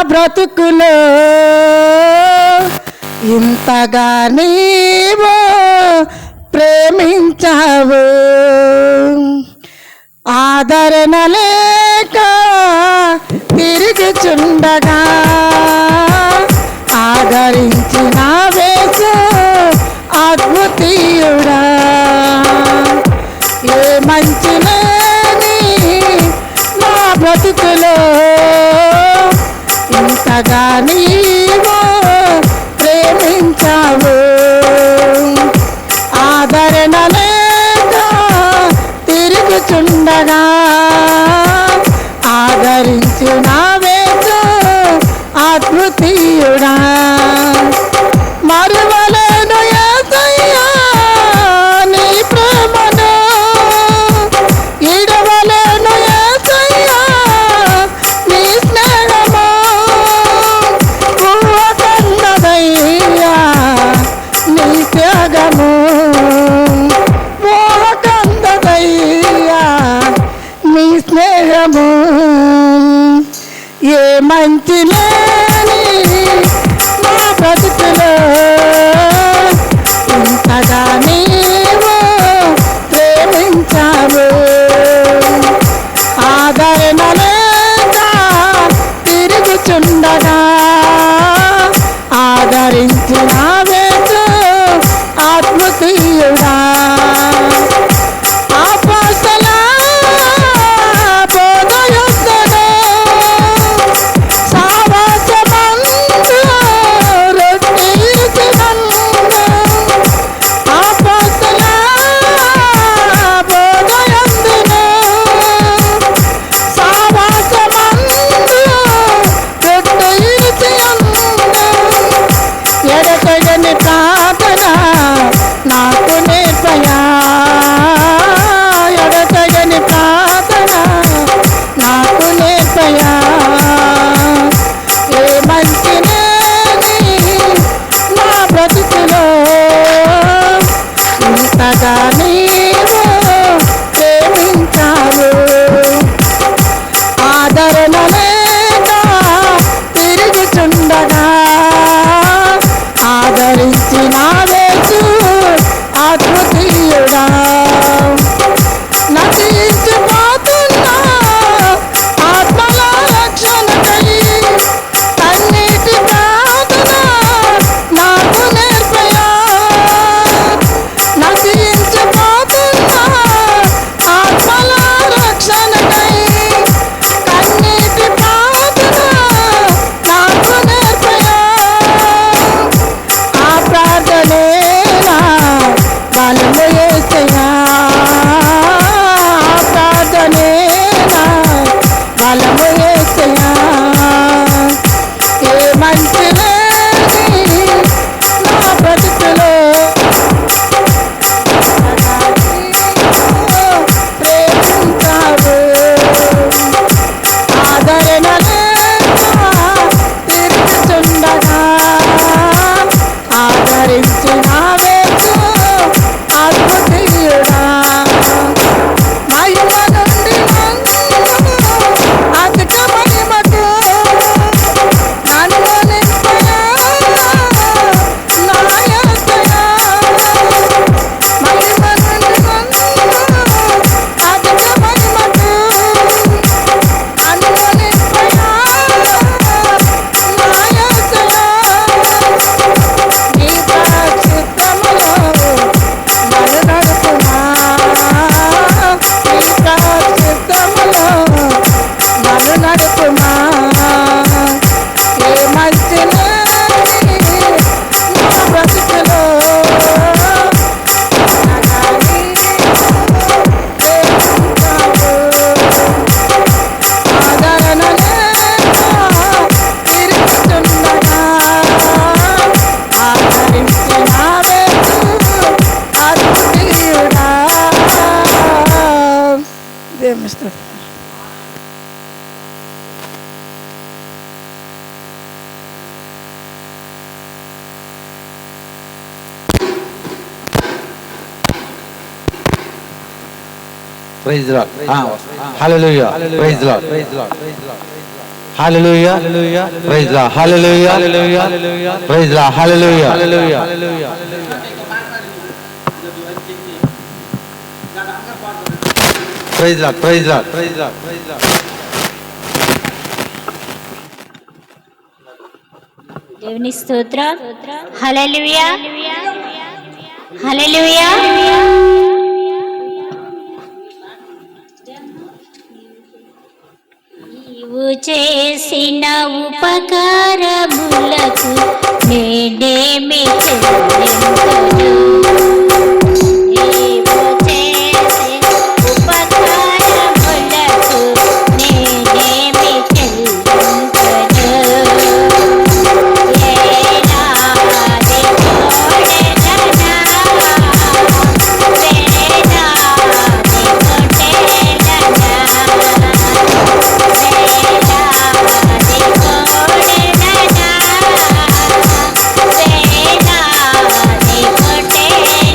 బ్రతుకులో ఇంతగా నీవు ప్రేమించావు. ఆదరణ లేక తిరుగుచుండగా ఆదరించిన వేసు అద్భుతీయుడా. ఏ మంచి లేని నా బ్రతుకులో ఇంతగా నీవు ప్రేమించావు. ఆదరణ లేక తిరుగుచుండగా ఆదరించిన వేసు అద్భుతీయుడా. మరువలేను యేసయ్యా నీ ప్రేమను, ఇడవలేను యేసయ్యా నీ స్నేహము. ఊహ కన్నదయ్యా నీ త్యాగము, ఊహ కన్నదయ్యా నీ స్నేహము. ఏ మంచి లేని నా బ్రతుకులో ఇంతగా నీవు ప్రేమించావు. ఆదరణ లేక తిరుగుచుండగా ఆదరించిన వేసు అద్భుతీయుడా. ఎడతెగని ప్రార్థన నాకు నేర్పయా, ఎడతెగని ప్రార్థన నాకు నేర్పయా. ఏ మంచి లేని నా బ్రతుకులో ఇంతగా నీవు ప్రేమించావు. ఆదరణ లేక తిరుగుచుండగా ఆదరించిన వేసు అద్భుతీయుడా. నశించిపోతున్నా ఆత్మల రక్షణకై కన్నీటి ప్రార్థన నాకు నేర్పయా. నశించిపోతున్నా ఆత్మల రక్షణకై కన్నీటి ప్రార్థన నాకు నేర్పయా. ప్రార్థనేనా బలము యేసయ్యా, ప్రార్థనేనా బలము యేసయ్యా. ఏ మంచి లేని నా బ్రతుకులో ప్రేమించావు. ఆదరణ లేక తిరుగుచుండగా ఆదరించిన వేసు అద్భుతీయుడా. మహిమ నుండి అధిక మహిమకు నన్ను నింపయా నా యేసయ్యా. మహిమ నుండి అధిక మహిమకు నన్ను నింపయా నా యేసయ్యా. నీ చిత్తములో నన్ను నడుపుమా, నీ చిత్తములో నన్ను నడుపుమా. ఏ మంచి లేని నా బ్రతుకులో ఇంతగా నీవు ప్రేమించావు. ఆదరణ లేక తిరుగుచుండగా ఆదరించిన వేసు అద్భుతీయుడా. దేవుని స్తుతి. Praise the Lord. Hallelujah. Praise the Lord. Hallelujah praise Lord hallelujah praise Lord hallelujah praise Lord praise Lord praise Lord praise Lord దేవుని స్తోత్రం. హల్లెలూయా హల్లెలూయా. నీవు చేసిన ఉపకారములకు నేనేమి చెల్లింతును? నీవు చేసిన ఉపకారములకు నేనేమి చెల్లింతును? ఏనాది కోడెదనా, వేనాది కొట్టెదనా, వేనాది కొడెదనా, వేనాది కొట్టెదనా.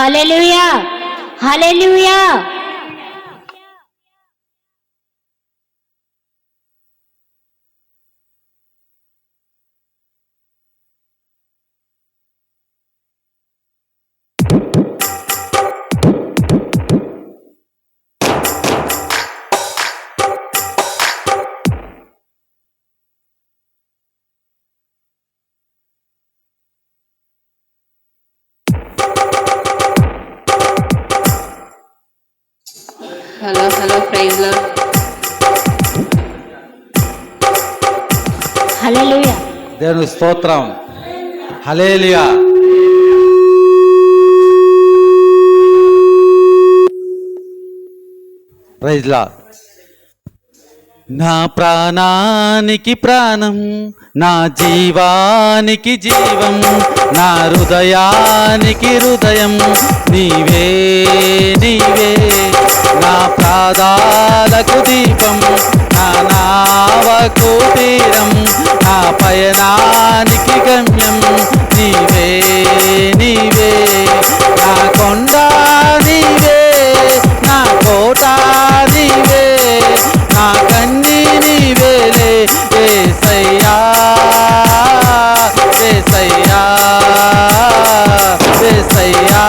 Hallelujah hallelujah. Hello praise Lord. Hallelujah. దేవుని స్తోత్రం. హల్లెలూయా. Praise Lord. నా ప్రాణానికి ప్రాణం, నా జీవానికి జీవం, నా హృదయానికి హృదయం నీవే నీవే. నా పాదాలకు దీపం, నా నావకు తీరం, నా పయనానికి గమ్యం నీవే నీవే. నా కొండ నీవే, నా కోట నీవే, నా కన్నీ నీవేలే యేసయ్యా యేసయ్యా యేసయ్యా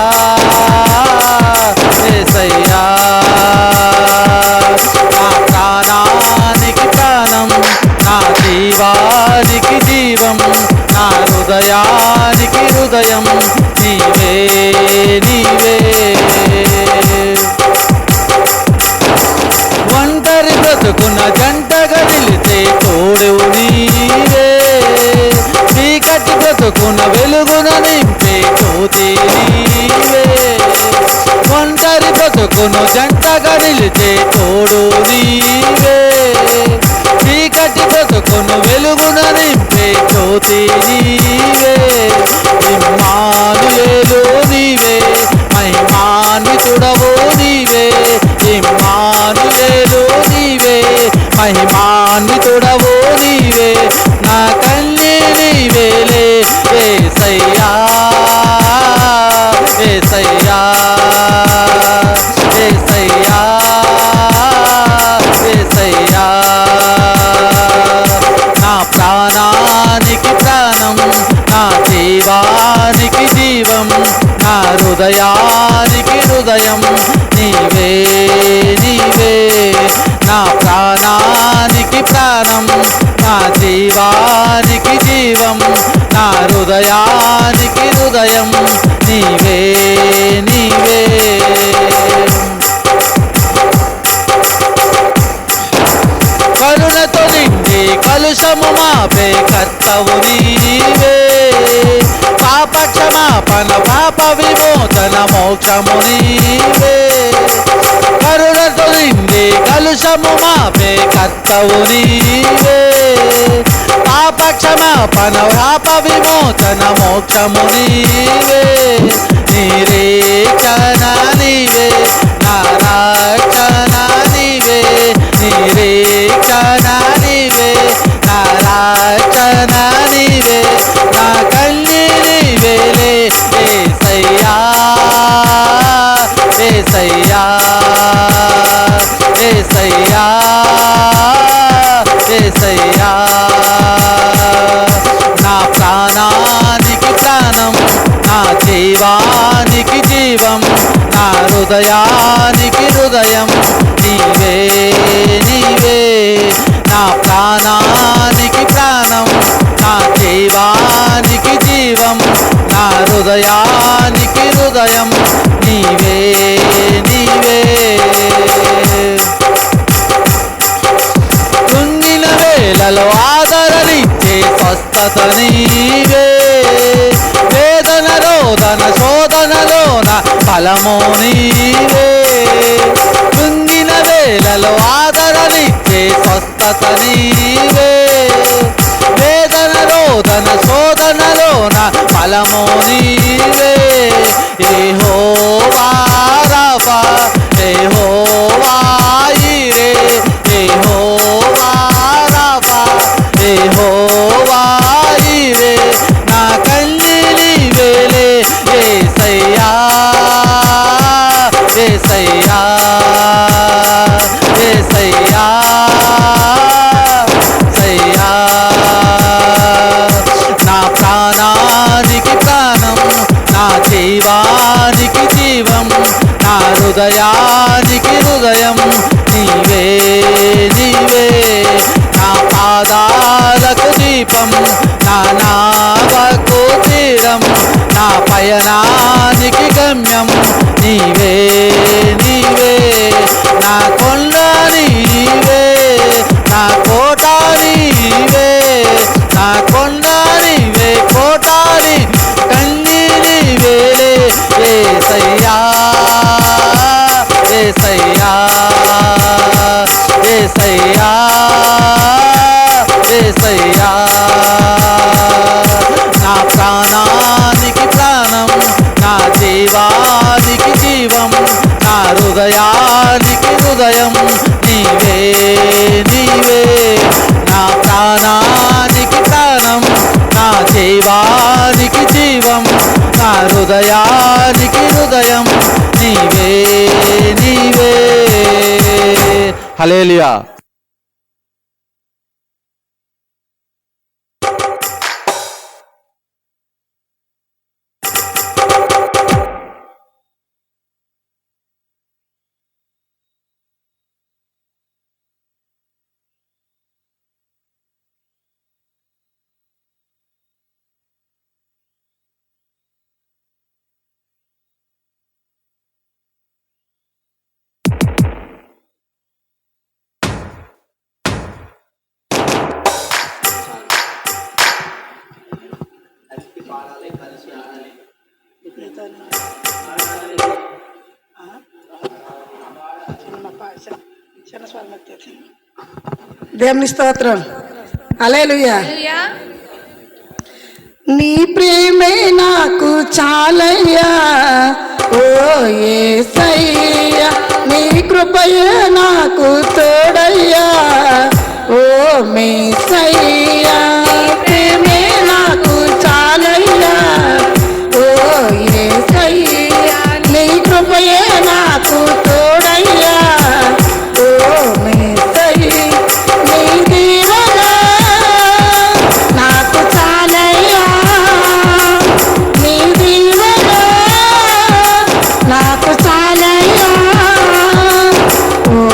యేసయ్యా. నా ప్రాణానికి ప్రాణం, నా జీవానికి జీవం, నా హృదయానికి హృదయం నీవే నీవే. ఒంటరి బ్రతుకున్న జంటగా నిలిచే తోడెవు నీవే, చీకటి బ్రతుకున్న వెలుగున నింపే జ్యోతి నీవే. ఒంటరి బ్రతుకును జంటగా నిలిచే తోడు నీవే, చీకటి బ్రతుకును వెలుగున నింపే జ్యోతి నీవే. ఇమ్మానుయేలు నీవే, మహిమాన్వితుడవు నీవే. ఇమ్మానుయేలు నీవే, మహిమాన్వితుడవు నీవే. నా కన్నీ నీవేలే యేసయ్యా యేసయ్యా యేసయ్యా యేసయ్యా. నా ప్రాణానికి ప్రాణం, నా జీవానికి జీవం, నా హృదయానికి హృదయం నీవే నీవే. నా ప్రాణానికి ప్రాణం, నా జీవానికి జీవం, నా హృదయానికి హృదయం నీవే నీవే. కరుణతో నిండి కలుషము మాపే కర్తవు నీవే, పాప క్షమాపణ పాప విమోచన మోక్షము నీవే. కరుణతో నిండి కలుషము మాపే కర్తవు నీవే, పాప క్షమాపణ పాప విమోచన మోక్షము నీవే. నిరీక్షణ నీవే, నా రక్షణ నీవే. నిరీక్షణ నీవే, నా రక్షణ నీవే. నా కన్నీ నీవేలే యేసయ్యా యేసయ్యా యేసయ్యా యేసయ్యా. నా ప్రాణానికి ప్రాణం, నా జీవానికి జీవం, నా హృదయానికి హృదయం నీవే నీవే. నా ప్రాణానికి ప్రాణం, నా జీవానికి జీవం, నా హృదయానికి హృదయం నీవే నీవే. కృంగిన వేళలో ఆదరణిచ్చే స్వస్థత నీవే, వేదన రోదన శోధనలోన ఫలము నీవే. కృంగిన వేళలో ఆదరణిచ్చే స్వస్థత నీవే, వేదన రోదన శోధనలోన ఫలము నీవే. యెహోవా రాఫా, యెహోవా ఈరే, యెహోవా రాఫా, యెహోవా ఈరే. నా కన్నీ నీవేలే యేసయ్యా హృదయానికి హృదయం నీవే నీవే, నా పాదాలకు దీపం, నా నావకు తీరం, నా పయనానికి గమ్యం నీవే నీవే, నా కొండ నీవే, నా కోట నీవే, నా కొండ నీవే, కోట కన్నీ నీవేలే యేసయ్యా యేసయ్యా యేసయ్యా యేసయ్యా, నా ప్రాణానికి ప్రాణం, నా జీవానికి జీవం, నా హృదయానికి హృదయం నీవే నీవే, నా ప్రాణానికి ప్రాణం, నా జీవానికి జీవం, నా హృదయానికి హృదయం నీవే నీవే. హల్లెలూయా. దేవుని స్తోత్రం. హల్లెలూయా. నీ ప్రేమే నాకు చాలయ్యా ఓ యేసయ్యా, నీ కృపయే నాకు తోడయ్యా ఓ మేసయ్యా, ప్రేమే నాకు చాలయ్యా ఓ యేసయ్యా, నీ కృపయే నాకు తోడయ్యా ఓ మేసయ్యా, నీ దీవెన నాకు చాలయ్యా, నీ దీవెన నాకు చాలయ్యా ఓ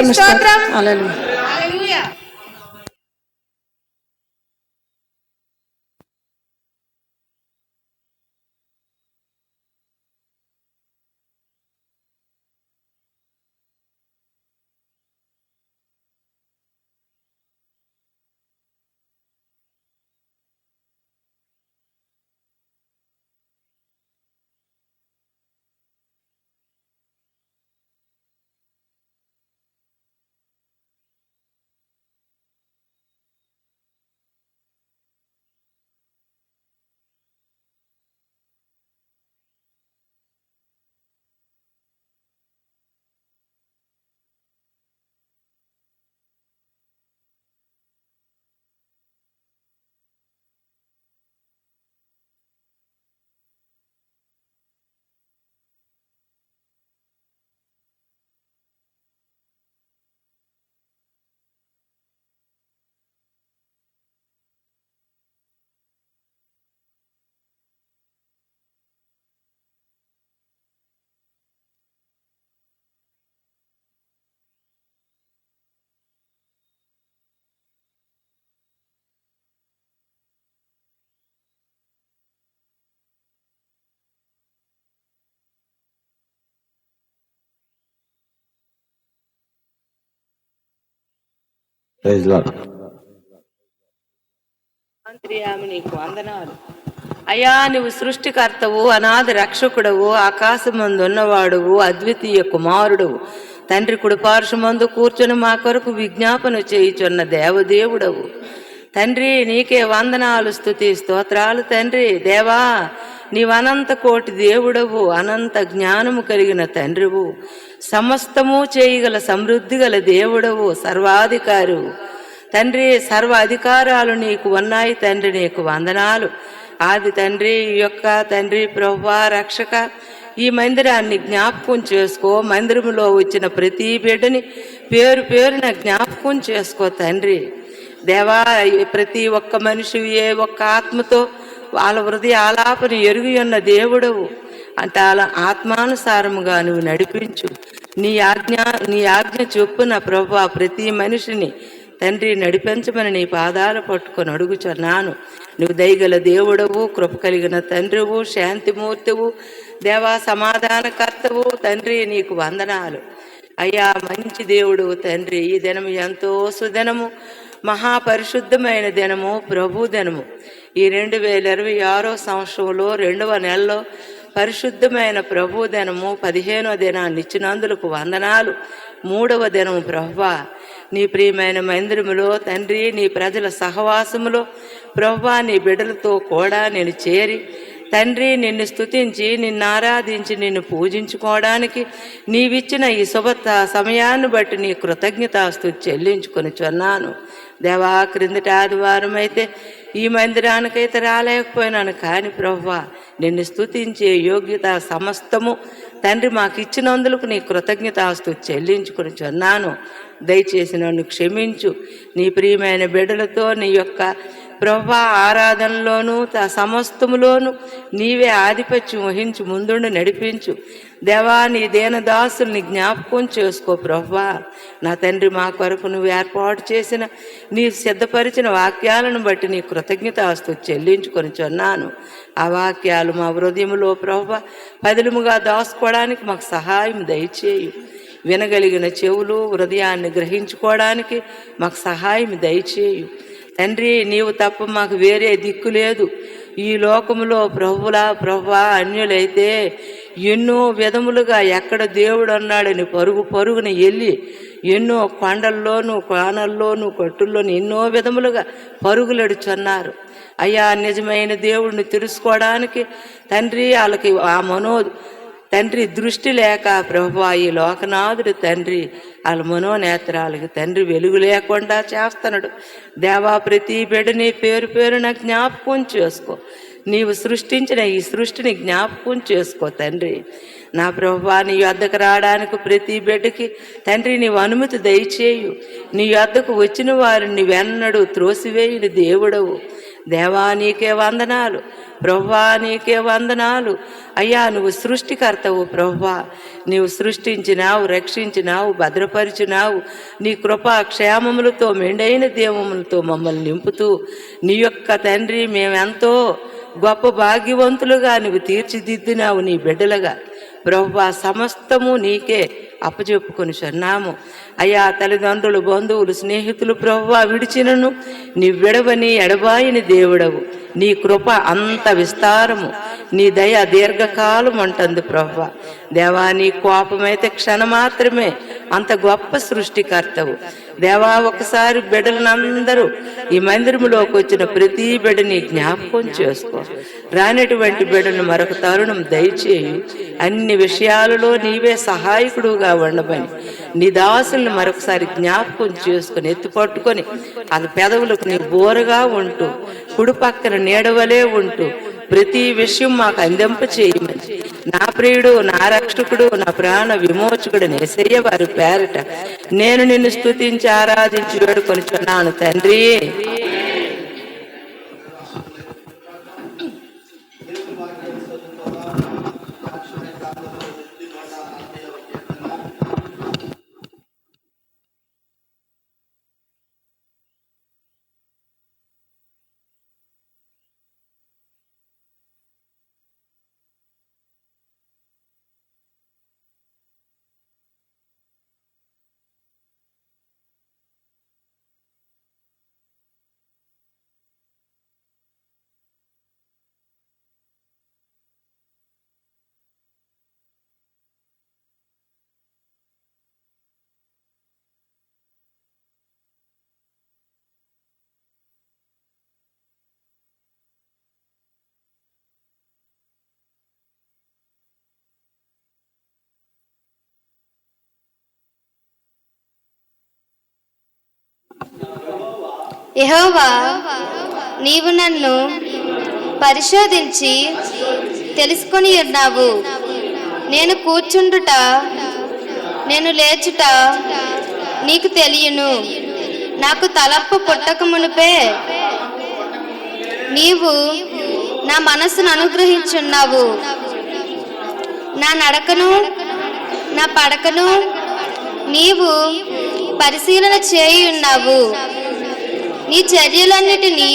స్తోత్రం. హల్లెలూయా. Praise Lord. అంతర్యామి నీకు వందనాలు అయ్యా. నువ్వు సృష్టికర్తవు, అనాది రక్షకుడవు, ఆకాశమందు ఉన్నవాడువు, అద్వితీయ కుమారుడవు, తండ్రి కుడిపార్శ్వమందు కూర్చొని మా కొరకు విజ్ఞాపన చేయుచున్న దేవదేవుడవు తండ్రి. నీకే వందనాలు, స్తుతి, స్తోత్రాలు తండ్రి. దేవా, నీవు అనంత కోటి దేవుడవు, అనంత జ్ఞానము కలిగిన తండ్రివు, సమస్తము చేయగల సమృద్ధి గల దేవుడవు, సర్వాధికారువు తండ్రి. సర్వ అధికారాలు నీకు ఉన్నాయి తండ్రి. నీకు వందనాలు ఆది తండ్రి. ఈ యొక్క తండ్రి ప్రభువా రక్షక, ఈ మందిరాన్ని జ్ఞాపకం చేసుకో. మందిరములో వచ్చిన ప్రతి బిడ్డని పేరు పేరున జ్ఞాపకం చేసుకో తండ్రి. దేవా, ప్రతి ఒక్క మనిషి ఏ ఒక్క ఆత్మతో వాళ్ళ హృదయ ఆలాపన ఎరుగి ఉన్న దేవుడవు అంటే అలా ఆత్మానుసారముగా నువ్వు నడిపించు. నీ ఆజ్ఞ చొప్పున ప్రభువా ప్రతి మనిషిని తండ్రి నడిపించమని నీ పాదాలు పట్టుకొని అడుగుచున్నాను. నువ్వు దయగల దేవుడవు, కృప కలిగిన తండ్రివు, శాంతిమూర్తివు, దేవా సమాధానకర్తవు తండ్రి. నీకు వందనాలు అయ్యా. మంచి దేవుడు తండ్రి. ఈ దినము ఎంతో సుదినము, మహాపరిశుద్ధమైన దినము, ప్రభు దినము. ఈ 2026 సంవత్సరంలో 2వ నెలలో పరిశుద్ధమైన ప్రభు దినము 15వ దినాన్ని ఇచ్చినందులకు వందనాలు. 3వ దినము ప్రభువా నీ ప్రియమైన మందిరములో తండ్రి, నీ ప్రజల సహవాసములో ప్రభువా నీ బిడ్డలతో కూడా నేను చేరి తండ్రి నిన్ను స్తుతించి, నిన్ను ఆరాధించి, నిన్ను పూజించుకోవడానికి నీవిచ్చిన ఈ సమయాన్ని బట్టి నీ కృతజ్ఞతాస్తుతి చెల్లించుకొని చున్నాను. దేవా, క్రిందటి ఆదివారం అయితే ఈ మందిరానికైతే రాలేకపోయినాను, కానీ ప్రభువా నిన్ను స్తుతించే యోగ్యత సమస్తము తండ్రి మాకు ఇచ్చినందులకు నీ కృతజ్ఞతాస్తుతి చెల్లించుకొని చున్నాను. దయచేసి నన్ను క్షమించు. నీ ప్రియమైన బిడ్డలతో నీ యొక్క ప్రభువా ఆరాధనలోను సమస్తములోను నీవే ఆధిపత్యం వహించి ముందుండి నడిపించు. దేవా, నీ దీనదాసుల్ని జ్ఞాపకం చేసుకో ప్రభువా. నా తండ్రి, మా కొరకు నువ్వు ఏర్పాటు చేసిన నీ సిద్ధపరిచిన వాక్యాలను బట్టి నీ కృతజ్ఞతాస్తుతి చెల్లించుకొని చున్నాను. ఆ వాక్యాలు మా హృదయంలో ప్రభువా పదిలముగా దాచుకోవడానికి మాకు సహాయం దయచేయు. వినగలిగిన చెవులు హృదయాన్ని గ్రహించుకోవడానికి మాకు సహాయం దయచేయు తండ్రి. నీవు తప్ప మాకు వేరే దిక్కు లేదు. ఈ లోకములో ప్రభువా అన్యులైతే ఎన్నో విధములుగా ఎక్కడ దేవుడు అన్నాడని పరుగున వెళ్ళి ఎన్నో కొండల్లోనూ కోనల్లోనూ కట్టుల్లోనూ ఎన్నో విధములుగా పరుగులెడుచున్నారు. అయ్యా, నిజమైన దేవుడిని తెలుసుకోవడానికి తండ్రి వాళ్ళకి ఆ తండ్రి దృష్టి లేక ప్రభువా ఈ లోకనాథుడు తండ్రి వాళ్ళ మనోనేత్రాలకి తండ్రి వెలుగు లేకుండా చేస్తున్నాడు. దేవా, ప్రతి బిడ్డని పేరు పేరున జ్ఞాపకం చేసుకో. నీవు సృష్టించిన ఈ సృష్టిని జ్ఞాపకం చేసుకో తండ్రి. నా ప్రభువా, నీ యొద్దకు రావడానికి ప్రతి బిడ్డకి తండ్రి నీవు అనుమతి దయచేయు. నీ యొద్దకు వచ్చిన వారిని వెన్నడు త్రోసివేయుని దేవుడవు. దేవా నీకే వందనాలు, ప్రభువా నీకే వందనాలు. అయ్యా నువ్వు సృష్టికర్తవు ప్రభువా, నీవు సృష్టించినావు, రక్షించినావు, భద్రపరిచినావు. నీ కృపా క్షేమములతో మెండైన దేవములతో మమ్మల్ని నింపుతూ నీ యొక్క తండ్రి మేమెంతో గొప్ప భాగ్యవంతులుగా నువ్వు తీర్చిదిద్దినావు నీ బిడ్డలుగా ప్రభువా. సమస్తము నీకే అప్పచెప్పుకొని చున్నాము అయ్యా. తల్లిదండ్రులు, బంధువులు, స్నేహితులు ప్రభువా విడిచినను నీ విడవని ఎడబాయిని దేవుడవు. నీ కృప అంత విస్తారము, నీ దయ దీర్ఘకాలం అంటుంది ప్రభువా. దేవా నీ కోపమైతే క్షణమాత్రమే, అంత గొప్ప సృష్టికర్తవు దేవా. ఒకసారి బిడ్డలందరూ ఈ మందిరములోకి వచ్చిన ప్రతి బిడ్డని జ్ఞాపకం చేసుకో. రానటువంటి బిడ్డను మరొక తరుణం దయచేయి. అన్ని విషయాలలో నీవే సహాయకుడుగా ఉండమని నీ దాసులను మరొకసారి జ్ఞాపకం చేసుకుని ఎత్తుపట్టుకొని అది పెదవులకు నీ బోరగా ఉంటూ కుడి పక్కన నీడవలే ఉంటూ ప్రతి విషయం మాకు అందింప చేయమని నా ప్రియుడు, నా రక్షకుడు, నా ప్రాణ విమోచకుడు యేసయ్య వారి పేరట నేను నిన్ను స్తుతించి ఆరాధించి వేడుకొనిచున్నాను తండ్రి. యెహోవా నీవు నన్ను పరిశోధించి తెలుసుకొని ఉన్నావు. నేను కూర్చుండుట, నేను లేచుట నీకు తెలియను. నాకు తలంపు పుట్టక మునుపే నీవు నా మనస్సును అనుగ్రహించున్నావు. నా నడకను, నా పడకను నీవు పరిశీలన చేయి ఉన్నావు. నీ చర్యలన్నిటినీ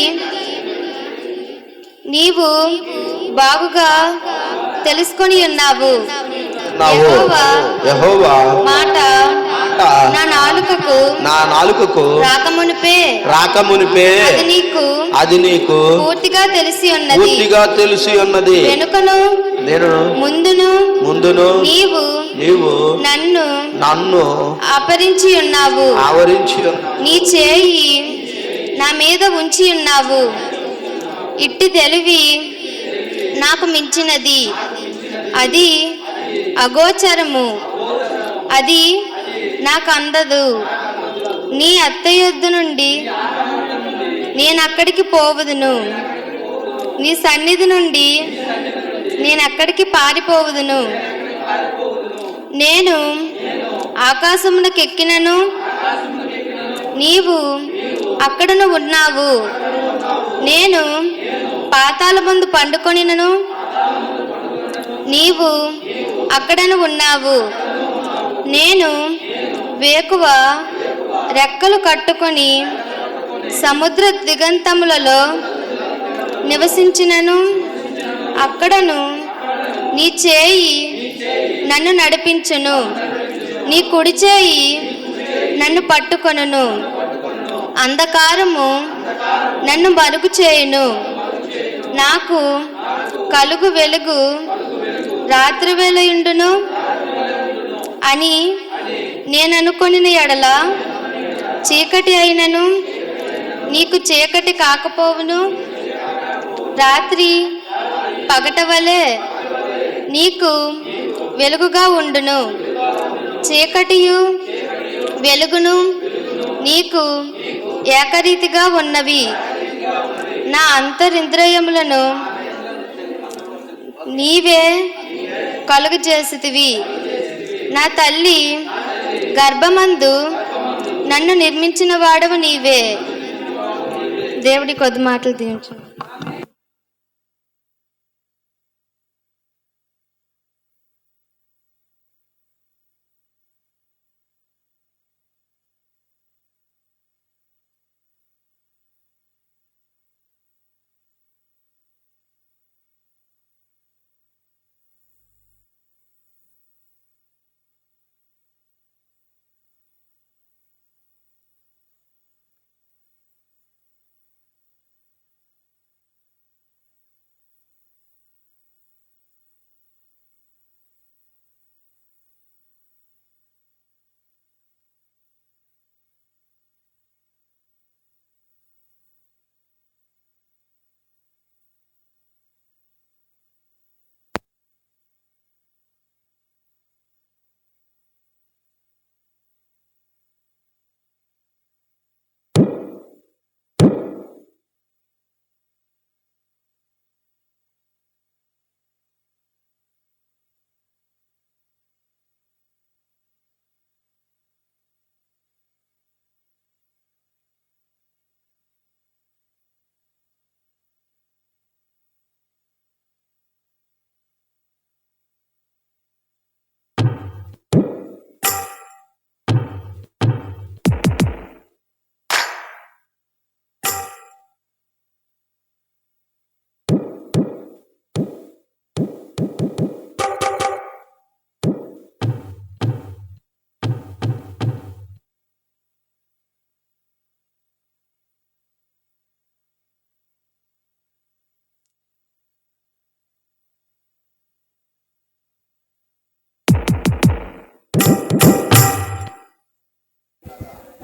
నీవు బాగుగా తెలుసుకొని ఉన్నావు. యెహోవా మాట నా నాలుకకు రాకమునిపే అది నీకు పూర్తిగా తెలిసి ఉన్నది. వెనుకను ముందును నీవు నన్ను ఆవరించి ఉన్నావు. నీ చేయి నా మీద ఉంచి ఉన్నావు. ఇట్టి తెలివి నాకు మించినది, అది అగోచరము, అది నాకు అందదు. నీ అత్త యొద్ద నుండి నేను అక్కడికి పోవదును, నీ సన్నిధి నుండి నేను అక్కడికి పారిపోవదును. నేను ఆకాశమునకెక్కినను నీవు అక్కడను ఉన్నావు. నేను పాతాళమందు పండుకొనినను నీవు అక్కడను ఉన్నావు. నేను వేకువ రెక్కలు కట్టుకొని సముద్ర దిగంతములలో నివసించినను అక్కడను నీ చేయి నన్ను నడిపించును, నీ కుడి చేయి నన్ను పట్టుకొనును. అంధకారము నన్ను మరుగు చేయును, నాకు కలుగు వెలుగు రాత్రి వేళయుండును అని నేను అనుకొనిన ఎడల చీకటి అయినను నీకు చీకటి కాకపోవును. రాత్రి పగట వలె నీకు వెలుగుగా ఉండును. చీకటియు వెలుగును నీకు ఏకరీతిగా ఉన్నవి. నా అంతరింద్రియములను నీవే కలుగజేసితివి. నా తల్లి గర్భమందు నన్ను నిర్మించిన వాడవు నీవే. దేవుడి కొద్ది మాటలు దీవించు.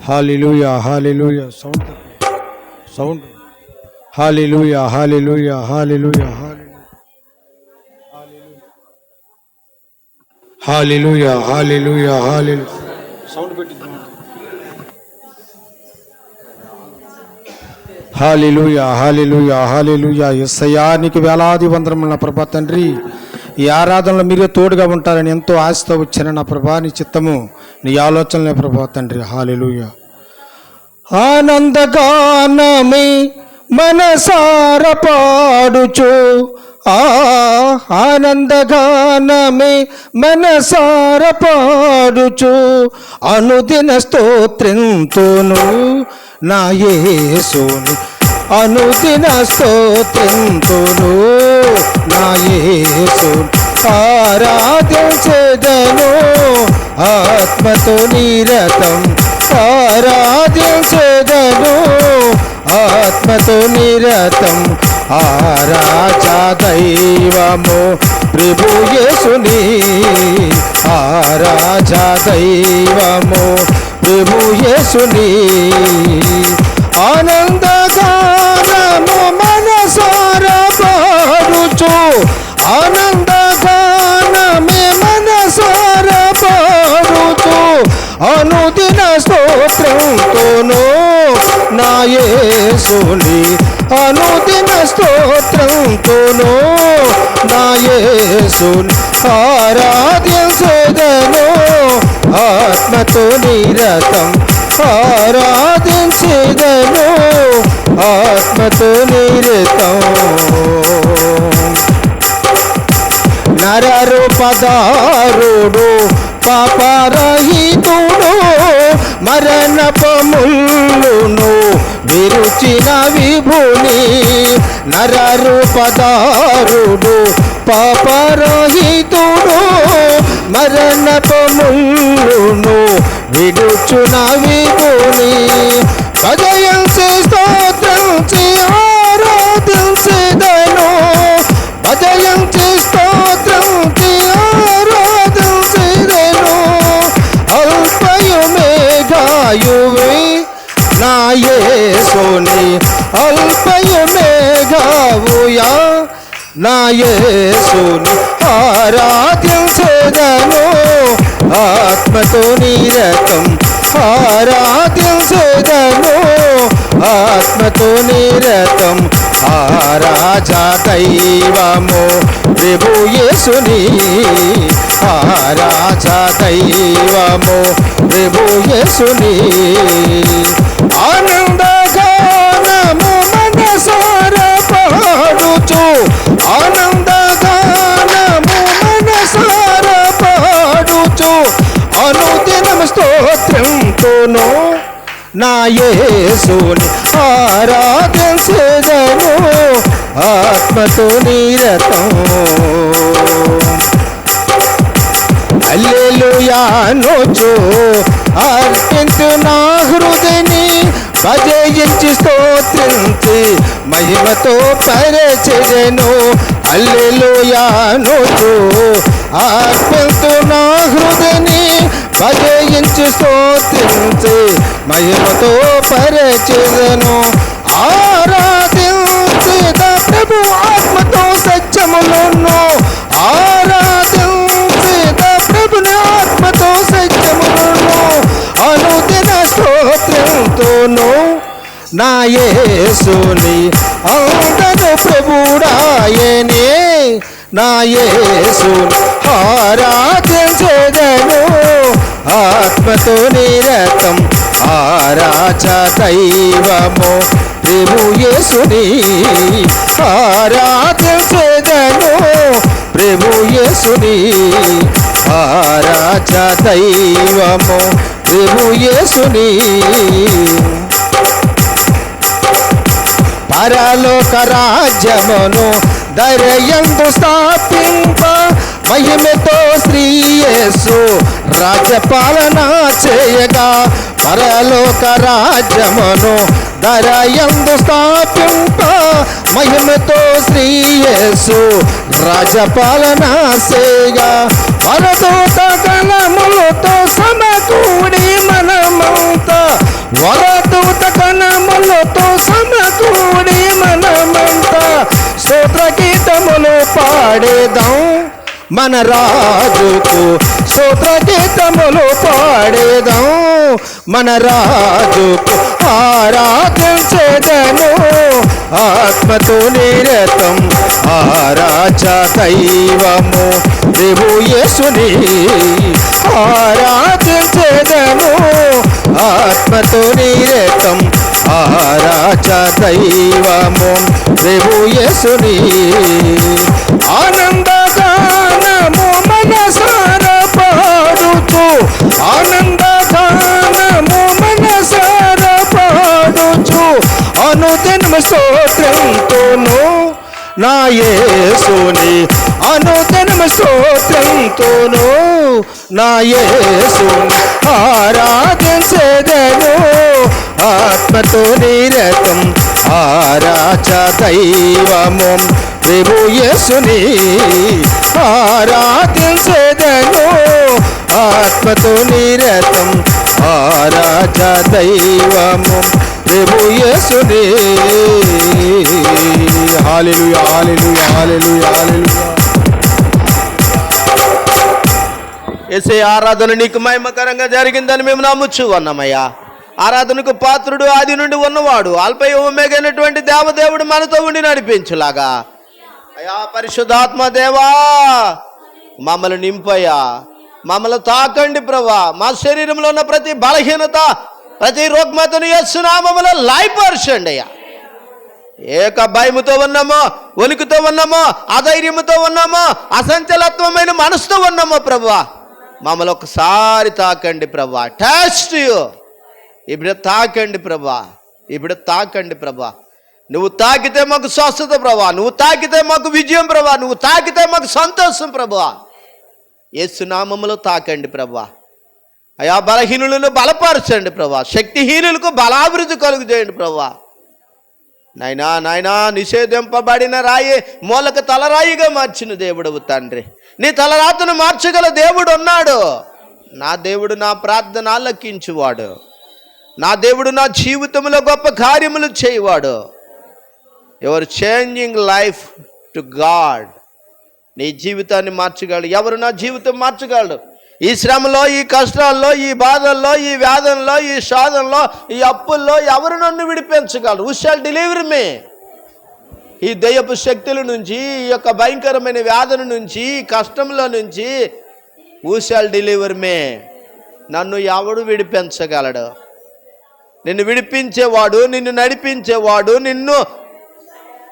హల్లెలూయా హల్లెలూయా సౌండ్ హల్లెలూయా హల్లెలూయా హల్లెలూయా హల్లెలూయా హల్లెలూయా హల్లెలూయా సౌండ్ పెట్టి హల్లెలూయా హల్లెలూయా హల్లెలూయా. యేసయ్యా నీకు వేలాది వందనములు నా ప్రభా తండ్రి. ఈ ఆరాధనలో మీరే తోడుగా ఉంటారని ఎంతో ఆశతో వచ్చిన నా ప్రభా, నీ చిత్తము నీ ఆలోచనలే ప్రభా తండ్రి. హల్లెలూయా. ఆనందగానమే మనసార పాడుచు, ఆనందగానమే మనసార పాడుచు, అనుదిన స్తోత్రంతోను నా యేసుని, అనుదిన స్తోత్రంతోను నా యేసుని ఆరాధించెదను ఆత్మతో నిరతం, ఆరాధించెదను ఆత్మతో నిరతం. ఆరాధా దైవము ప్రభు యేసుని, ఆరాధా దైవము ప్రభు యేసుని. ఆనందగానము మనసార పాడుచు, ఆనందగానమే మనసార పాడుచు, అనుదిన స్తోత్రంతోను నా యేసుని, అనుదిన స్తోత్రంతోను నా యేసుని ఆరాధించెదను ఆత్మతో నిరతం, ఆరాధించెదను ఆత్మతో నిరతం. నరరూపధారుడు పాపరహితుడు, మరణపములను విరుచిన విభుని. నరరూపధారుడు పాపరహితుడు, మరణపములను విడుచున విభుని. భజయంసి స్తోత్రంచి ఆరాధించెదను, భజయంసి స్తోత్రంచి ఆరాధించెదను. అల్పయు మేఘాయువే నా యేసుని, అల్పయు మేఘావుయా నా యేసుని ఆరాధించెదను ఆత్మతో నిరతం, ఆరాధించెదను ఆత్మతో నిరతం. ఆరాధా దైవము ప్రభు యేసుని, ఆరాధా దైవము ప్రభు యేసుని. ఆనందగానము నా యేసుని ఆరాధించెదను ఆత్మతో నిరతం. హల్లెలూయా అనొచ్చు అర్పించు నా హృదయని భజయించి స్తోత్రించి మహిమతో పరిచెదను. హల్లెలూయా అనొచ్చు అర్పించు నా హృదయని భజయించి స్తోత్రించి మహిమతో పరిచెదను. ఆరాధించేద ప్రభు ఆత్మతో సత్యములను ఆరాధించేద ప్రభుని ఆత్మతో సత్యములను అనుదిన స్తోత్రంతోను నా యేసుని అందను ప్రభుడాయనే నా యేసుని ఆరాధించెదను ఆత్మతో నిరతం. ఆరాధ దైవము ప్రభు యేసుని ఆరాధించెదను ప్రభు యేసుని ఆరాధ దైవము ప్రభు యేసుని. పరలోక రాజ్యమును దర్యందు స్థాపింప మహిమతో శ్రీ యేసు రాజ్యపాలన చేయగా. పరలోక రాజ్యమును దర్యందు స్థాపింప మహిమతో శ్రీ యేసు రాజ్యపాలన చేయగా. వరదూత గణములతో సమకూడి మనమంతా వరదూత గణములతో సమకూడి మనమంతా స్తోత్ర గీతములు పాడేదాం మన రాజుకు. స్తోత్ర గీతములు పాడేదాం మన రాజుకు. ఆరాధించెదను ఆత్మతో నిరతం. ఆరాధ దైవము ప్రభు యేసుని ఆరాధించెదను ఆత్మతో నిరతం. ఆరాధ దైవము ప్రభు యేసుని. ఆనందగానము మనసార పాడుచు ఆనందగానము మనసార పాడుచు అనుదినము స్తోత్రంతోను నా యేసుని అనుదినము స్తోత్రంతోను నా యేసుని ఆరాధించెదను ఆత్మతో నిరతం. ఆరాధ దైవము ప్రభు యేసుని ఆరాధించెదను ఆత్మతో నిరతం. ఆరాధ దైవము ప్రభు యేసుని. హల్లెలూయా హల్లెలూయా హల్లెలూయా హల్లెలూయా. యేసే ఆరాధన నీకు మహిమకరంగా జరిగిందని మేము నమ్ముచు అన్నమయ్యా. ఆరాధనకు పాత్రుడు ఆది నుండి ఉన్నవాడు అల్పయ ఒమేగైనటువంటి దేవదేవుడు మనతో ఉండి నడిపించులాగా. అయ్యా పరిశుద్ధాత్మ దేవా మమ్మల్ని నింపయ్యా, మమ్మల్ని తాకండి ప్రభా. మా శరీరంలో ఉన్న ప్రతి బలహీనత ప్రతి రుగ్మతను యేసు నామములో లయపరచండి అయ్యా. ఏక భయముతో ఉన్నామో, వణుకుతో ఉన్నామో, అధైర్యముతో ఉన్నామో, అసంచలత్వమైన మనసుతో ఉన్నామో ప్రభువా మమ్మల్ని ఒకసారి తాకండి ప్రభా. టెస్ట్ యు ఇప్పుడు తాకండి ప్రభా, ఇప్పుడు తాకండి ప్రభా. నువ్వు తాకితే మాకు స్వస్థత ప్రభా, నువ్వు తాకితే మాకు విజయం ప్రభా, నువ్వు తాకితే మాకు సంతోషం ప్రభా. యేసు నామములో తాకండి ప్రభా. అయా బలహీనులను బలపరచండి ప్రభా, శక్తిహీనులకు బలాభివృద్ధి కలుగు చేయండి ప్రభా. నాయనా నాయనా నిషేధింపబడిన రాయి మూలకు తలరాయిగా మార్చిన దేవుడవు తండ్రి. నీ తలరాతను మార్చగల దేవుడు ఉన్నాడు. నా దేవుడు నా ప్రార్థన ఆలకించువాడు, నా దేవుడు నా జీవితంలో గొప్ప కార్యములు చేయవాడు. Your changing life to God. నీ జీవితాన్ని మార్చగలడు. ఎవరు నా జీవితం మార్చగలడు? ఈ శ్రమలో, ఈ కష్టాల్లో, ఈ బాధల్లో, ఈ వ్యాధంలో, ఈ శోధనలో, ఈ అప్పుల్లో ఎవరు నన్ను విడిపించగలరు? హూ షల్ డెలివర్ మీ? ఈ దయ్యపు శక్తుల నుంచి, ఈ యొక్క భయంకరమైన వ్యాధుల నుంచి, ఈ కష్టంలో నుంచి హూ షల్ డెలివర్ మీ? నన్ను ఎవడు విడిపించగలడు? నిన్ను విడిపించేవాడు, నిన్ను నడిపించేవాడు,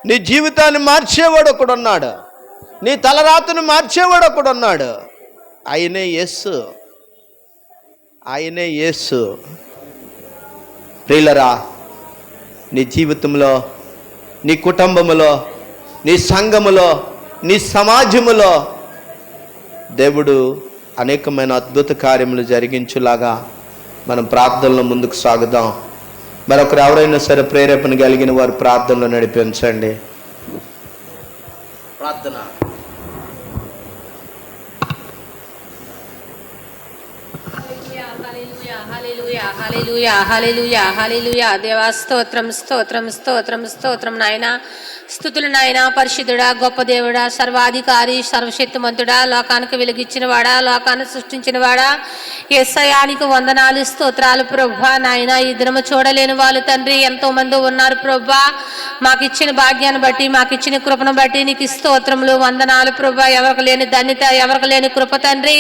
నీ జీవితాన్ని మార్చేవాడు ఒకడున్నాడు, నీ తలరాతను మార్చేవాడు ఒకడున్నాడు. ఆయనే యేసు, ఆయనే యేసు. ప్రియులరా, నీ జీవితంలో, నీ కుటుంబములో, నీ సంఘములో, నీ సమాజములో దేవుడు అనేకమైన అద్భుత కార్యములు జరిగించులాగా మనం ప్రార్థనలో ముందుకు సాగుదాం. మరొకరు ఎవరైనా సరే ప్రేరేపణ కలిగిన వారు ప్రార్థనలో నడిపించండి. ప్రార్థన. దేవా స్తోత్రం స్తోత్రం స్తోత్రం స్తోత్రం నాయన. స్తుతులు నాయన. పరిశుద్ధుడా, గొప్ప దేవుడా, సర్వాధికారి, సర్వశక్తిమంతుడా, లోకానికి వెలిగించిన వాడా, లోకాన్ని సృష్టించిన వాడా, యేసయ్యానికి వందనాలు స్తోత్రాలు ప్రభువా. నాయన, ఈ దినము చూడలేని వాళ్ళు తండ్రి ఎంతో మంది ఉన్నారు ప్రభువా. మాకు ఇచ్చిన భాగ్యాన్ని బట్టి, మాకు ఇచ్చిన కృపను బట్టి నీకు స్తోత్రములు, వందనాలు ప్రభువా. ఎవరికి లేని ధన్యత, ఎవరికి లేని కృప తండ్రి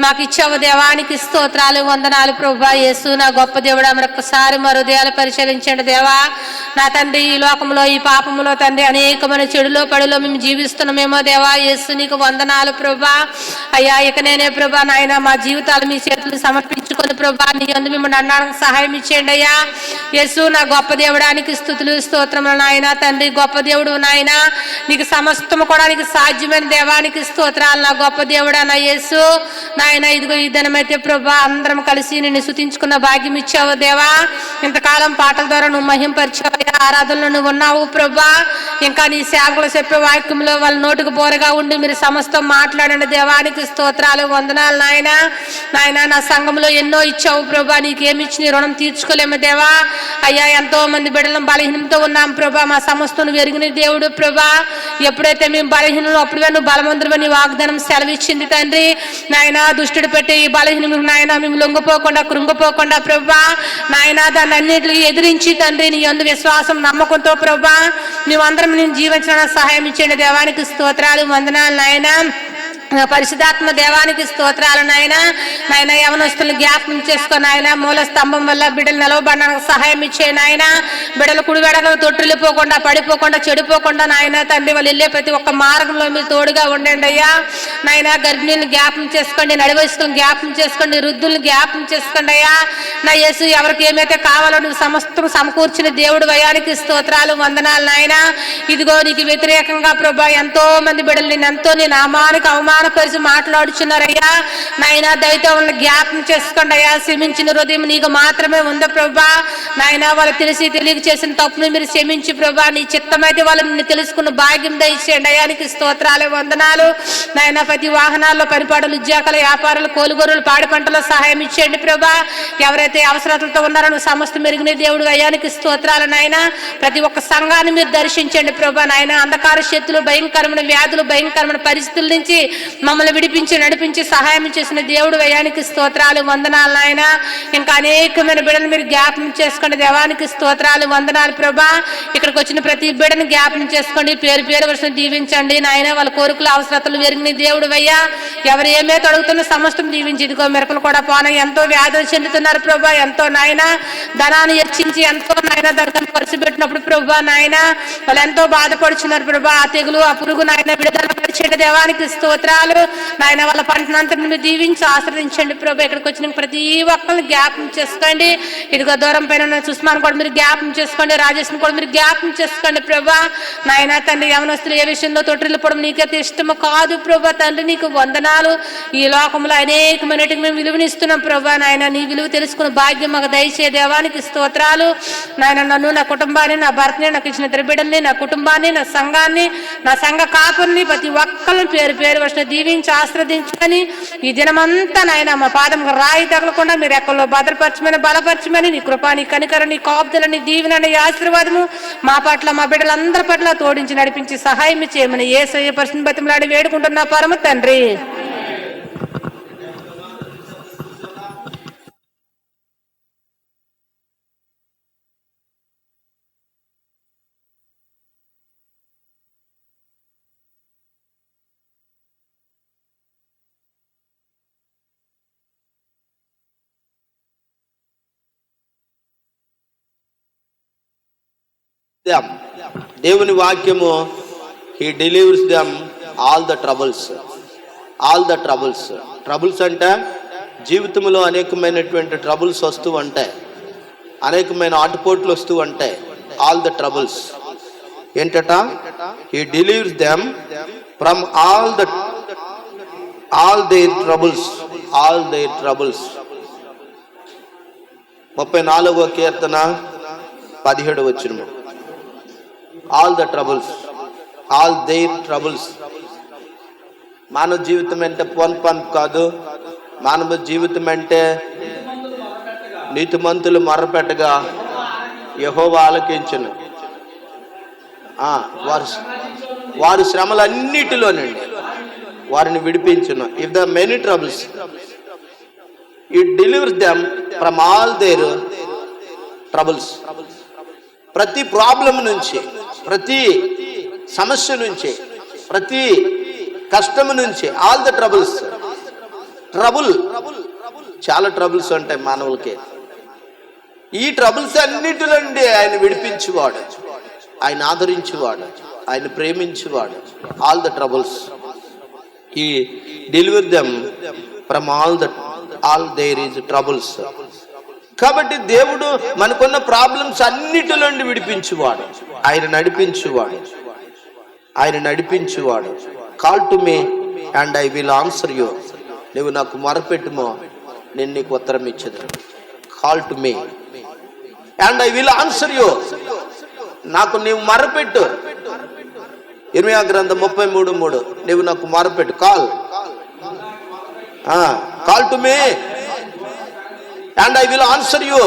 మాకు ఇచ్చావు దేవానికి స్తోత్రాలు, వందనాలు ప్రభువా. యేసు నా గొప్ప దేవుడా, మరొకసారి మా హృదయాలు పరిశీలించండి దేవా. నా తండ్రి, ఈ లోకంలో, ఈ పాపములో తండ్రి అనేకమైన చెడులో పడిలో మేము జీవిస్తున్నామేమో దేవా. యేసు నీకు వందనాలు ప్రభా. అయ్యా, ఇక నేనే ప్రభా నాయన మా జీవితాలు మీ చేతులు సమర్పించుకొని ప్రభా నీ యందు మిమ్మల్ని అన్నానికి సహాయం ఇచ్చేయండి అయ్యా. యేసు నా గొప్ప దేవుడానికి స్థుతులు స్తోత్రములు నాయన. తండ్రి గొప్ప దేవుడు నాయన, నీకు సమస్తము కూడా నీకు సాధ్యమైన దేవానికి స్తోత్రాలు నా గొప్ప దేవుడా నా యేసు నాయన. ఇదిగో ఈ దినమైతే ప్రభా అందరం కలిసి నిన్ను స్తుతించుకున్న భాగ్యం ఇచ్చావు దేవా. ఇంతకాలం పాటల ద్వారా నువ్వు మహింపరిచావు, ఆరాధనలో నువ్వు ఉన్నావు ప్రభా. ఇంకా నీ సేవకులు చెప్పే వాక్యంలో వాళ్ళ నోటికి బోరగా ఉండి మీరు సమస్తం మాట్లాడండి దేవానికి స్తోత్రాలు, వందనాలు నాయన. నాయన, నా సంఘంలో ఎన్నో ఇచ్చావు ప్రభా, నీకేమి ఇచ్చి నీ రుణం తీర్చుకోలేము దేవా. అయ్యా, ఎంతో మంది బిడ్డలను బలహీనంతో ఉన్నాం ప్రభా. మా సమస్తం ఎరిగిన దేవుడు ప్రభా. ఎప్పుడైతే మేము బలహీనం అప్పుడుగా నువ్వు బలవంతుడని వాగ్దానం సెలవిచ్చింది తండ్రి. నాయన, దుష్టుడు పెట్టి ఈ బలహీనం నాయన మేము లొంగిపోకుండా కృంగిపోకుండా ప్రభా నాయన దాన్ని అన్నింటికి ఎదిరించి తండ్రి నీ యందు విశ్వాసం నమ్మకంతో ప్రభా మేమందరం నేను జీవించడానికి సహాయం ఇచ్చేయండి దేవానికి స్తోత్రాలు, వందనాలు నాయన. పరిశుద్ధాత్మ దేవానికి స్తోత్రాలు నాయన. నాయన, యవనస్తులను జ్ఞాపకం చేసుకొని ఆయన మూల స్తంభం వల్ల బిడ్డలు నిలవబడడానికి సహాయం ఇచ్చే నాయన. బిడ్డలు కుడివెడగలు తొట్టిల్లిపోకుండా, పడిపోకుండా, చెడిపోకుండా నాయన తండ్రి వాళ్ళు వెళ్ళే ప్రతి ఒక్క మార్గంలో మీరు తోడుగా ఉండండి అయ్యా. నాయన, గర్భిణీలను జ్ఞాపకం చేసుకోండి, నడివయసులను జ్ఞాపకం చేసుకోండి, వృద్ధులను జ్ఞాపకం చేసుకోండి అయ్యా. నా యేసు ఎవరికి ఏమైతే కావాలో నువ్వు సమస్తం సమకూర్చిన దేవుడు వయానికి స్తోత్రాలు, వందనాలు నాయన. ఇదిగో నీకు వ్యతిరేకంగా ప్రభా ఎంతో మంది బిడ్డలు నేను ఎంతో నీ నామానికి అవమానపరిచి మాట్లాడుచున్నారయ్యా. నాయన, దయతో వాళ్ళని జ్ఞాపకం చేసుకోండి అయ్యా. శ్రమించిన హృదయం నీకు మాత్రమే ఉంది ప్రభా. నాయన, వాళ్ళు తెలిసి తెలియక చేసిన తప్పును మీరు క్షమించి ప్రభా నీ చిత్తమైతే వాళ్ళు నిన్ను తెలుసుకున్న భాగ్యం దయచేయండి అయ్యానికి స్తోత్రాలు, వందనాలు నాయన. ప్రతి వాహనాల్లో పనిపాటలు, ఉద్యోగాలు, వ్యాపారాలు, కోలుగొర్రెలు, పాడి పంటలో సహాయం ఇచ్చేయండి ప్రభా. ఎవరైతే అవసరాలతో ఉన్నారో నువ్వు సమస్త మెరుగిన దేవుడు అయ్యానికి స్తోత్రాలు నాయన. ప్రతి ఒక్క సంఘాన్ని మీరు దర్శించండి ప్రభా నాయన. అంధకార శక్తులు, భయంకరమైన వ్యాధులు, భయంకరమైన పరిస్థితుల నుంచి మమ్మల్ని విడిపించి నడిపించి సహాయం చేసిన దేవుడు వ్యయానికి స్తోత్రాలు, వందనాలు నాయన. ఇంకా అనేకమైన బిడ్డలు మీరు జ్ఞాపకం చేసుకోండి దేవానికి స్తోత్రాలు, వందనాలు ప్రభా. ఇక్కడికి వచ్చిన ప్రతి బిడ్డను జ్ఞాపకం చేసుకోండి, పేరు పేరు వర్షం దీవించండి నాయన. వాళ్ళ కోరికలు, అవసరతలు వెరిగిన దేవుడు అయ్యా. ఎవరు ఏమైతే అడుగుతున్న సమస్తం దీవించి ఇదిగో మెరకలు కూడా పోన ఎంతో వ్యాధులు చెందుతున్నారు ప్రభా. ఎంతో నాయన ధనాన్ని హెచ్చించి ఎంతో నాయన దర్శనం పరిచి పెట్టినప్పుడు ప్రభా నాయన వాళ్ళు ఎంతో బాధపడుచున్నారు ప్రభా. ఆ తెగులు, ఆ పురుగు నాయన విడుదల పరిచేట దేవానికి స్తోత్రాలు నాయన. వాళ్ళ పంటనంతా మీరు దీవించి ఆశ్రదించండి ప్రభా. ఇక్కడికి వచ్చిన ప్రతి ఒక్కరిని జ్ఞాపకం చేసుకోండి. ఇదిగో దూరం పైన సుష్మాన్ కూడా మీరు జ్ఞాపకం చేసుకోండి, రాజేష్ని కూడా మీరు జ్ఞాపకం చేసుకోండి ప్రభా నాయన. తండ్రి, యవనస్తులు ఏ విషయంలో తొట్టిల్లిపోవడం నీకైతే ఇష్టము కాదు ప్రభా తండ్రి, నీకు వందనాలు. ఈ లోకంలో అనేకమైనటికి మేము విలువనిస్తున్నాం ప్రభా నాయన. నీ విలువ తెలుసుకున్న భాగ్యం మాకు దయచే దేవానికి స్తోత్రాలు నాయన. నన్ను, నా కుటుంబాన్ని, నా భర్తని, నాకు ఇచ్చిన ఇద్దరు బిడ్డల్ని, నా కుటుంబాన్ని, నా సంఘాన్ని, నా సంఘ కాపుల్ని ప్రతి ఒక్కరిని పేరు పేరు వచ్చిన దీవించి ఆశ్రదించుకొని ఈ దినమంతా నాయన మా పాదం రాయి తగలకుండా మీరు ఎక్కల్లో భద్రపరచమని, బలపరచమని నీ కృప, నీ కనికర, నీ కాపుదల, నీ దీవెన, నీ ఆశీర్వాదము మా పట్ల, మా బిడ్డలందరి పట్ల తోడించి నడిపించి సహాయం చేయమని యేసయ్య పరిశుద్ధ బతిమలాడి వేడుకుంటున్నా పరమ తండ్రి. దేవుని వాక్యము he delivers them all the troubles. All the troubles. Troubles అంటే జీవితంలో అనేకమైనటువంటి ట్రబుల్స్ వస్తూ ఉంటాయి. అనేకమైన ఆటుపోట్లు వస్తూ ఉంటాయి. ఆల్ ద ట్రబుల్స్ ఏంటట? He delivers them from all their troubles. 34వ కీర్తన 17వ వచనం. All the troubles, all their troubles. మానవ జీవితం అంటే పన్ కాదు. మానవ జీవితం అంటే నీతిమంతులు మొర్రపెట్టగా యెహోవా ఆలకించును. వారి శ్రమలన్నిటిలోనండి వారిని విడిపించును. If the many troubles it delivers them from all their troubles. ప్రతి ప్రాబ్లం నుంచి, ప్రతి సమస్య నుంచి, ప్రతి కష్టం నుంచి, ఆల్ ద ట్రబుల్స్. చాలా ట్రబుల్స్ ఉంటాయి మానవులకి. ఈ ట్రబుల్స్ అన్నిటి నుండి ఆయన విడిపించేవాడు, ఆయన ఆదరించేవాడు, ఆయన ప్రేమించేవాడు. All the troubles he deliver them from all their is troubles. కాబట్టి దేవుడు మనకున్న ప్రాబ్లమ్స్ అన్నిటి నుండి విడిపించేవాడు, ఆయన నడిపించేవాడు. Call to me and I will answer you. నువ్వు నాకు మొరపెట్టుమో, నేను నీకు ఉత్తరం ఇచ్చేది. Call to me and I will answer you. నాకు నీవు మొరపెట్టు. ఇర్మియా గ్రంథం 33:3. నువ్వు నాకు మొరపెట్టు. Call to me and I will answer you.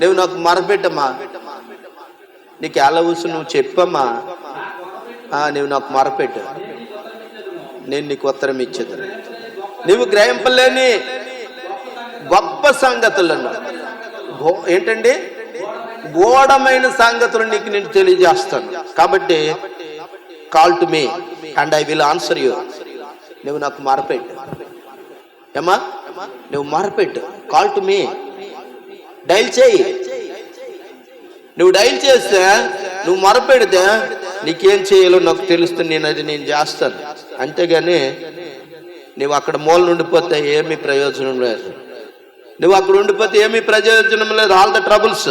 నువ్వు నాకు మొరపెట్టమ్మా, నీకు ఎలా ఊసు నువ్వు చెప్పమ్మా, నువ్వు నాకు మొరపెట్టు, నేను నీకు ఉత్తరం ఇచ్చేది. నువ్వు గ్రహింపలేని గొప్ప సంగతులను, ఏంటండి, గూఢమైన సంగతులు నీకు నేను తెలియజేస్తాను. కాబట్టి call to me and I will answer you. నువ్వు నాకు మొరపెట్టు. ఏమా, నువ్వు మొరపెట్టు. కాల్ టు మీ, డైల్ చేయి. నువ్వు డైల్ చేస్తే, నువ్వు మొరపెడితే నీకేం చేయాలో నాకు తెలుస్తుంది, నేను చేస్తాను. అంతేగాని నువ్వు అక్కడ మూల నుండిపోతే ఏమీ ప్రయోజనం లేదు. నువ్వు అక్కడ ఉండిపోతే ఏమీ ప్రయోజనం లేదు. ఆల్ ద ట్రబుల్స్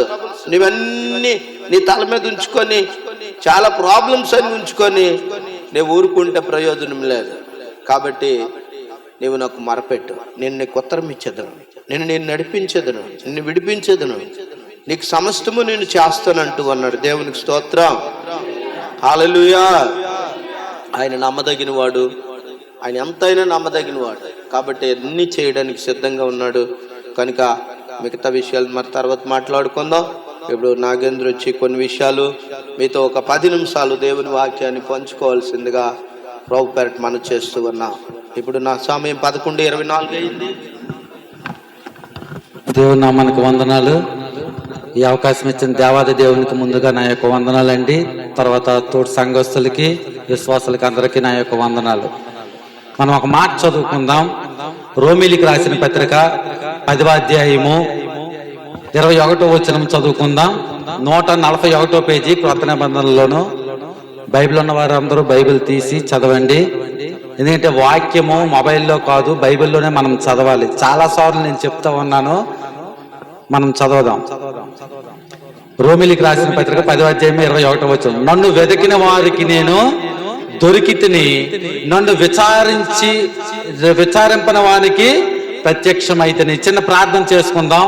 నువ్వన్నీ నీ తల మీద ఉంచుకొని, చాలా ప్రాబ్లమ్స్ అన్ని ఉంచుకొని నువ్వు ఊరుకుంటే ప్రయోజనం లేదు. కాబట్టి నువ్వు నాకు మొరపెట్టు, నేను నీకు ఉత్తరం ఇచ్చేదను, నేను నడిపించేదను, నిన్ను విడిపించేదను, నీకు సమస్తము నేను చేస్తానంటూ అన్నాడు. దేవునికి స్తోత్రం. హల్లెలూయా. ఆయన నమ్మదగిన వాడు, ఆయన ఎంతైనా నమ్మదగిన వాడు. కాబట్టి అన్ని చేయడానికి సిద్ధంగా ఉన్నాడు. కనుక మిగతా విషయాలు మరి తర్వాత మాట్లాడుకుందాం. ఇప్పుడు నాగేంద్ర వచ్చి కొన్ని విషయాలు మీతో ఒక 10 నిమిషాలు దేవుని వాక్యాన్ని పంచుకోవాల్సిందిగా ప్రభు పేరట మనం చేస్తూ ఉన్నాం. ఇప్పుడు నా సమయం 11:24 అయింది. దేవుని నామానికి వందనాలు. ఈ అవకాశం ఇచ్చిన దేవాది దేవునికి ముందుగా నా యొక్క వందనాలండి. తర్వాత తోటి సంఘస్థులకి, విశ్వాసులకి అందరికీ నా యొక్క వందనాలు. మనం ఒక మాట చదువుకుందాం. రోమీలికి రాసిన పత్రిక 10వ అధ్యాయము 21వ వచనం చదువుకుందాం. 141వ పేజీ క్రొత్త నిబంధనలోను. బైబిల్ ఉన్న వారు అందరూ బైబిల్ తీసి చదవండి. ఎందుకంటే వాక్యము మొబైల్లో కాదు, బైబిల్లోనే మనం చదవాలి. చాలా సార్లు నేను చెప్తా ఉన్నాను, మనం చదవదాం. రోమీలికి రాసిన పత్రిక 10వ అధ్యాయం 21వ వచనం. నన్ను వెతికిన వారికి నేను దొరికితిని, నన్ను విచారింపని వానికి ప్రత్యక్షమైతిని. చిన్న ప్రార్థన చేసుకుందాం.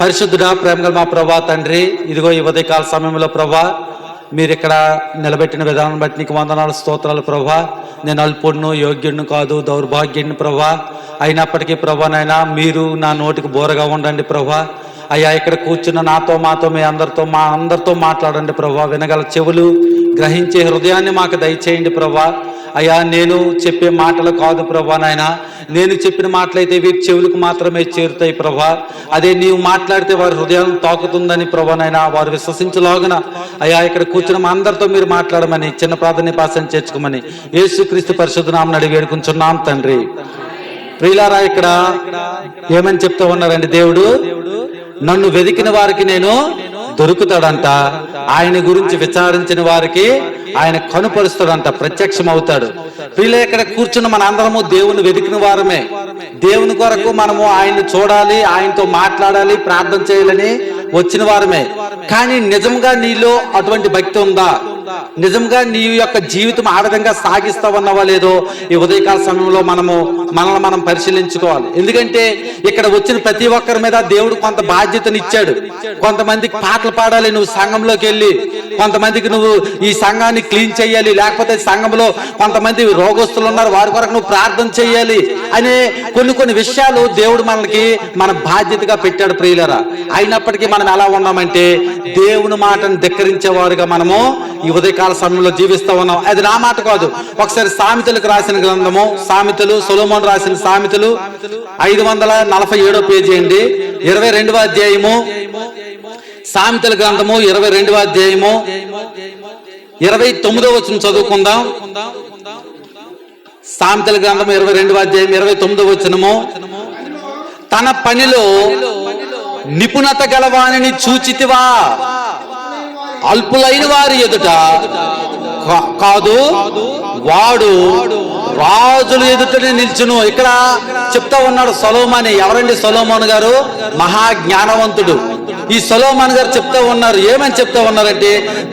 పరిశుద్ధుడా, ప్రేమగల మా ప్రభా తండ్రి, ఇదిగో ఈ ఉదయకాల సమయంలో ప్రభా మీరు ఇక్కడ నిలబెట్టిన విధానం బట్టి నీకు వందనాలు, స్తోత్రాలు ప్రభా. నేను అల్పుడును, యోగ్యుడిని కాదు, దౌర్భాగ్యుడిని ప్రభా. అయినప్పటికీ ప్రభా నాయనా, మీరు నా నోటికి బోరగా ఉండండి ప్రభా. అయ్యా, ఇక్కడ కూర్చున్న నాతో, మాతో, మీ అందరితో, మా అందరితో మాట్లాడండి ప్రభా. వినగల చెవులు, గ్రహించే హృదయాన్ని మాకు దయచేయండి ప్రభా. అయ్యా, నేను చెప్పే మాటలు కాదు ప్రభా నాయన, నేను చెప్పిన మాటలైతే వీరి చెవులకు మాత్రమే చేరుతాయి ప్రభా. అదే నీవు మాట్లాడితే వారి హృదయాలను తాకుతుందని ప్రభా నాయన వారు విశ్వసించలాగున అయ్యా, ఇక్కడ కూర్చున్న మా అందరితో మీరు మాట్లాడమని చిన్న ప్రార్థన పాసన చేర్చుకోమని యేసుక్రీస్తు పరిశుద్ధ నామమున అడిగి వేడుకుంటున్నాం తండ్రి. ప్రియులారా, ఇక్కడ ఏమని చెప్తూ ఉన్నారండి, దేవుడు నన్ను వెతికిన వారికి నేను దొరుకుతాడంట, ఆయన గురించి విచారించిన వారికి ఆయన కనుపరుస్తాడంట, ప్రత్యక్షం అవుతాడు. ప్రియుల, ఇక్కడ కూర్చున్న మన అందరము దేవుని వెతికిన వారమే. దేవుని కొరకు మనము ఆయన్ని చూడాలి, ఆయనతో మాట్లాడాలి, ప్రార్థన చేయాలని వచ్చిన వారమే. కానీ నిజంగా నీలో అటువంటి భక్తి ఉందా? నిజంగా నీ యొక్క జీవితం ఆ విధంగా సాగిస్తావన్నావా లేదో ఈ ఉదయకాల సమయంలో మనల్ని మనం పరిశీలించుకోవాలి. ఎందుకంటే ఇక్కడ వచ్చిన ప్రతి ఒక్కరి మీద దేవుడు కొంత బాధ్యతనిచ్చాడు. కొంతమందికి పాటలు పాడాలి, నువ్వు సంఘంలోకి వెళ్ళి. కొంతమందికి నువ్వు ఈ సంఘాన్ని క్లీన్ చేయాలి, లేకపోతే సంఘంలో కొంతమంది రోగస్తులు ఉన్నారు, వారి కొరకు నువ్వు ప్రార్థన చేయాలి అనే కొన్ని విషయాలు దేవుడు మన బాధ్యతగా పెట్టాడు ప్రియులరా. అయినప్పటికీ మనం ఎలా ఉన్నామంటే దేవుని మాటను ధిక్కరించేవారుగా మనము ఈ ఉదయకాల సమయంలో జీవిస్తూ ఉన్నాం. అది నా మాట కాదు. ఒకసారి సామెతలకు రాసిన గ్రంథము, సామెతలు, సొలొమోను రాసిన సామెతలు 547 పేజీ అండి, 22వ అధ్యాయము. సామెతల గ్రంథము 22వ అధ్యాయము 29వ వచనం చదువుకుందాం. సామెతల గ్రంథము 22వ అధ్యాయం 29వ వచనము. తన పనిలో నిపుణత గలవానిని చూచితివా, అల్పులైన వారి ఎదుట కాదు, వాడు రాజుల ఎదుటనే నిల్చును. ఇక్కడ చెప్తా ఉన్నాడు సొలొమోను. ఎవరండి సొలొమోను గారు? మహా జ్ఞానవంతుడు. ఈ సొలొమోను గారు చెప్తా ఉన్నారు, ఏమని చెప్తా ఉన్నారంటే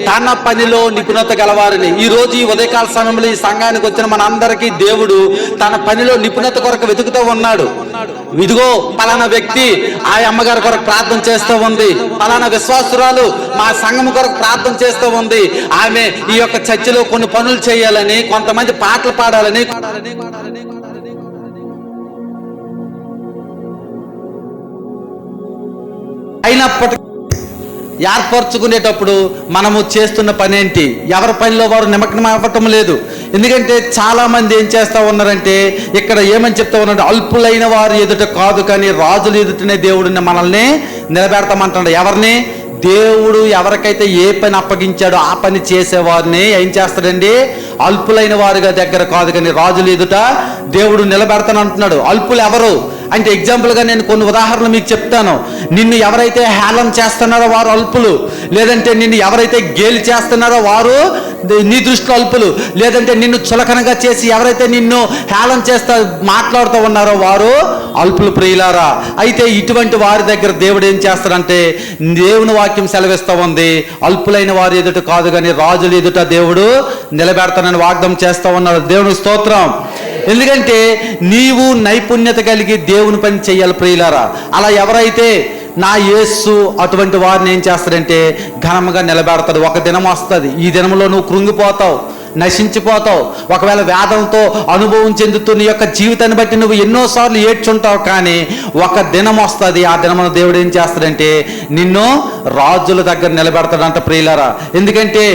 తన పనిలో నిపుణత గలవారిని. ఈ రోజు ఈ ఉదయకాల సమయంలో ఈ సంఘానికి వచ్చిన మన అందరికీ దేవుడు తన పనిలో నిపుణత కొరకు వెతుకుతూ ఉన్నాడు. ఇదిగో పలానా వ్యక్తి ఆ అమ్మగారి కొరకు ప్రార్థన చేస్తూ ఉంది, పలానా విశ్వాసురాలు మా సంఘం కొరకు ప్రార్థన చేస్తూ ఉంది, ఆమె ఈ యొక్క చర్చిలో కొన్ని పనులు చేయాలని, కొంతమంది పాటలు పాడాలని, అయినప్పటికీ ఏర్పరచుకునేటప్పుడు మనము చేస్తున్న పని ఏంటి? ఎవరి పనిలో వారు నిమగ్నం అవ్వటం లేదు. ఎందుకంటే చాలా మంది ఏం చేస్తా ఉన్నారంటే ఇక్కడ ఏమని చెప్తా ఉన్నాడు, అల్పులైన వారు ఎదుట కాదు కానీ రాజుల ఎదుటనే దేవుడిని మనల్ని నిలబెడతామంటాడు. ఎవరిని? దేవుడు ఎవరికైతే ఏ పని అప్పగించాడో ఆ పని చేసేవారిని ఏం చేస్తాడండి? అల్పులైన వారుగా దగ్గర కాదు కానీ రాజుల ఎదుట దేవుడు నిలబెడతానంటున్నాడు. అల్పులు ఎవరు అంటే ఎగ్జాంపుల్గా నేను కొన్ని ఉదాహరణలు మీకు చెప్తాను. నిన్ను ఎవరైతే హేళన చేస్తున్నారో వారు అల్పులు, లేదంటే నిన్ను ఎవరైతే గేలి చేస్తున్నారో వారు నీ దృష్టిలో అల్పులు, లేదంటే నిన్ను చులకనగా చేసి ఎవరైతే నిన్ను హేళన చేస్తా మాట్లాడుతూ ఉన్నారో వారు అల్పులు ప్రియులారా. అయితే ఇటువంటి వారి దగ్గర దేవుడు ఏం చేస్తాడంటే దేవుని వాక్యం సెలవిస్తూ ఉంది, అల్పులైన వారి ఎదుట కాదు కానీ రాజుల ఎదుట దేవుడు నిలబెడతానని వాగ్దానం చేస్తూ ఉన్నాడు. దేవుని స్తోత్రం. ఎందుకంటే నీవు నైపుణ్యత కలిగి దేవుని పని చేయాలి ప్రియులారా. అలా ఎవరైతే నా యేసు అటువంటి వారిని ఏం చేస్తాడంటే ఘనంగా నిలబెడతాడు. ఒక దినం వస్తుంది, ఈ దినంలో నువ్వు కృంగిపోతావు, నశించిపోతావు. ఒకవేళ వేదంతో అనుభవం చెందుతూ నీ యొక్క జీవితాన్ని బట్టి నువ్వు ఎన్నోసార్లు ఏడ్చుంటావు, కానీ ఒక దినం వస్తుంది, ఆ దినమున దేవుడు ఏం చేస్తాడంటే నిన్ను రాజుల దగ్గర నిలబెడతాడంట ప్రియులారా. ఎందుకంటే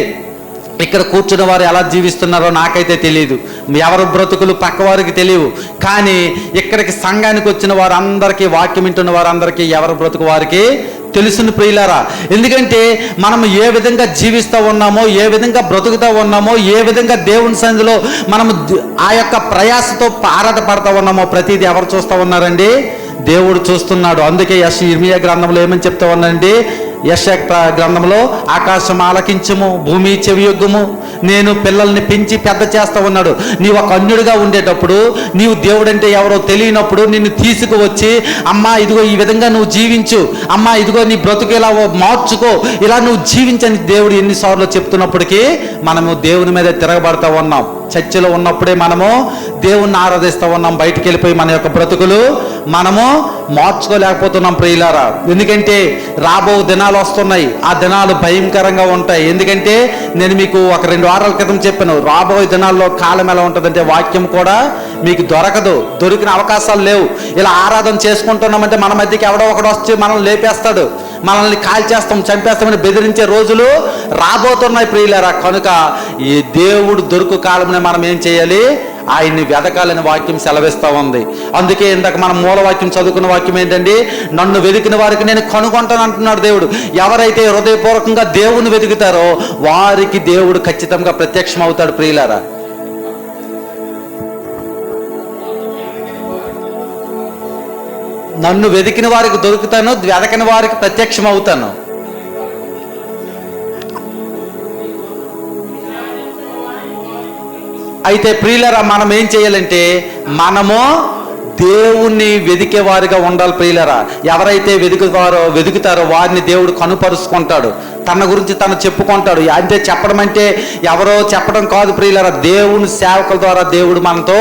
ఇక్కడ కూర్చున్న వారు ఎలా జీవిస్తున్నారో నాకైతే తెలియదు, ఎవరి బ్రతుకులు పక్క వారికి తెలియవు. కానీ ఇక్కడికి సంఘానికి వచ్చిన వారందరికీ, వాక్యం వింటున్న వారందరికీ ఎవరి బ్రతుకు వారికి తెలుసుని ప్రియులారా. ఎందుకంటే మనం ఏ విధంగా జీవిస్తూ ఉన్నామో, ఏ విధంగా బ్రతుకుతూ ఉన్నామో, ఏ విధంగా దేవుని సన్నిధిలో మనము ఆ యొక్క ప్రయాసతో ఆరాటపడతా ఉన్నామో ప్రతిదీ ఎవరు చూస్తూ ఉన్నారండి? దేవుడు చూస్తున్నాడు. అందుకే ఇర్మియా గ్రంథంలో ఏమని చెప్తా ఉన్నారండి? యెషయా గ్రంథంలో ఆకాశం ఆలకించము, భూమి చెవియొగ్గుము, నేను పిల్లల్ని పెంచి పెద్ద చేస్తా ఉన్నాడు. నీవు ఒక అన్యుడిగా ఉండేటప్పుడు, నీవు దేవుడంటే ఎవరో తెలియనప్పుడు నిన్ను తీసుకువచ్చి అమ్మా ఇదిగో ఈ విధంగా నువ్వు జీవించు, అమ్మా ఇదిగో నీ బ్రతుకు ఇలా మార్చుకో, ఇలా నువ్వు జీవించని దేవుడు ఎన్నిసార్లు చెప్తున్నప్పటికీ మనము దేవుని మీద తిరగబడతా ఉన్నాం. చర్చిలో ఉన్నప్పుడే మనము దేవుణ్ణి ఆరాధిస్తూ ఉన్నాం, బయటికి వెళ్ళిపోయి మన యొక్క బ్రతుకులు మనము మార్చుకోలేకపోతున్నాం ప్రియులారా. ఎందుకంటే రాబో దినాలు వస్తున్నాయి, ఆ దినాలు భయంకరంగా ఉంటాయి. ఎందుకంటే నేను మీకు ఒక 2 వారాల క్రితం చెప్పాను, రాబోయే దినాల్లో కాలం ఎలా ఉంటుందంటే వాక్యం కూడా మీకు దొరకదు, దొరికిన అవకాశాలు లేవు. ఇలా ఆరాధన చేసుకుంటున్నామంటే మన మధ్యకి ఎవడో ఒకడు వచ్చి మనల్ని లేపేస్తాడు, మనల్ని కాల్చేస్తాం, చంపేస్తామని బెదిరించే రోజులు రాబోతున్నాయి ప్రియులారా. కనుక ఈ దేవుడు దొరుకు కాలంలో మనం ఏం చేయాలి? ఆయన్ని వెదకాలని వాక్యం సెలవిస్తూ ఉంది. అందుకే ఇందాక మనం మూలవాక్యం చదువుకున్న వాక్యం ఏంటండి? నన్ను వెతికిన వారికి నేను కనుగొంటాను అంటున్నాడు దేవుడు. ఎవరైతే హృదయపూర్వకంగా దేవుని వెతుకుతారో వారికి దేవుడు ఖచ్చితంగా ప్రత్యక్షం అవుతాడు ప్రియులారా. నన్ను వెతికిన వారికి దొరుకుతాను, వెదకని వారికి ప్రత్యక్షం అవుతాను. అయితే ప్రియులరా మనం ఏం చేయాలంటే మనము దేవుణ్ణి వెదికేవారిగా ఉండాలి ప్రియులరా. ఎవరైతే వెతుకుతారో వారిని దేవుడు కనుపరుచుకుంటాడు, తన గురించి తను చెప్పుకుంటాడు. అంటే చెప్పడం అంటే ఎవరో చెప్పడం కాదు ప్రియులరా, దేవుని సేవకుల ద్వారా దేవుడు మనతో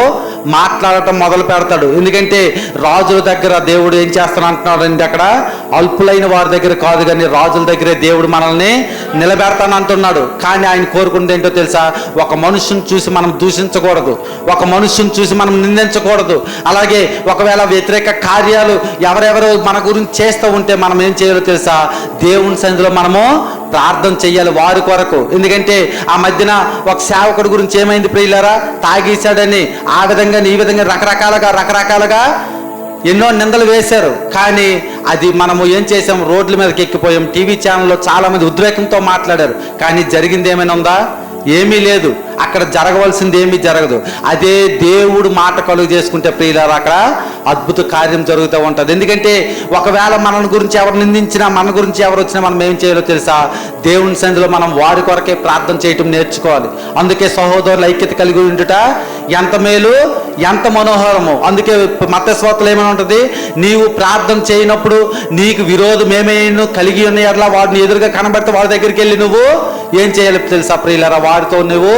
మాట్లాడటం మొదలు పెడతాడు. ఎందుకంటే రాజుల దగ్గర దేవుడు ఏం చేస్తాను అంటున్నాడు అండి, అక్కడ అల్పులైన వారి దగ్గర కాదు కానీ రాజుల దగ్గరే దేవుడు మనల్ని నిలబెడతాను అంటున్నాడు. కానీ ఆయన కోరుకున్నది ఏంటో తెలుసా? ఒక మనుషుని చూసి మనం దూషించకూడదు, ఒక మనుషుని చూసి మనం నిందించకూడదు. అలాగే ఒకవేళ వ్యతిరేక కార్యాలు ఎవరెవరు మన గురించి చేస్తూ ఉంటే మనం ఏం చేయాలో తెలుసా? దేవుని సన్నిధిలో మనము ప్రార్థన చెయ్యాలి వారి కొరకు. ఎందుకంటే ఆ మధ్యన ఒక సేవకుడి గురించి ఏమైంది ప్రియులారా? తాగేశాడని ఆ విధంగా ఈ విధంగా రకరకాలుగా ఎన్నో నిందలు వేశారు. కానీ అది మనము ఏం చేసాం? రోడ్ల మీదకి ఎక్కిపోయాం. టీవీ ఛానల్లో చాలా మంది ఉద్రేకంతో మాట్లాడారు. కానీ జరిగింది ఏమైనా ఉందా? ఏమీ లేదు. అక్కడ జరగవలసింది ఏమీ జరగదు. అదే దేవుడు మాట కలుగు చేసుకుంటే ప్రియులారా అక్కడ అద్భుత కార్యం జరుగుతూ ఉంటుంది. ఎందుకంటే ఒకవేళ మన గురించి ఎవరు నిందించినా, మన గురించి ఎవరు వచ్చినా మనం ఏం చేయాలో తెలుసా? దేవుని సన్నిధిలో మనం వారి కొరకే ప్రార్థన చేయటం నేర్చుకోవాలి. అందుకే సహోదరుల ఐక్యత కలిగి ఉండుట ఎంత మేలు, ఎంత మనోహరము. అందుకే మత్తయి సువార్తలో ఏమైనా ఉంటుంది? నీవు ప్రార్థన చేయనప్పుడు నీకు విరోధం ఏమైనా కలిగి ఉన్న ఎట్లా వాడిని ఎదురుగా కనబడితే వాడి దగ్గరికి వెళ్ళి నువ్వు ఏం చేయాలి తెలుసా ప్రియులారా? వారితో నువ్వు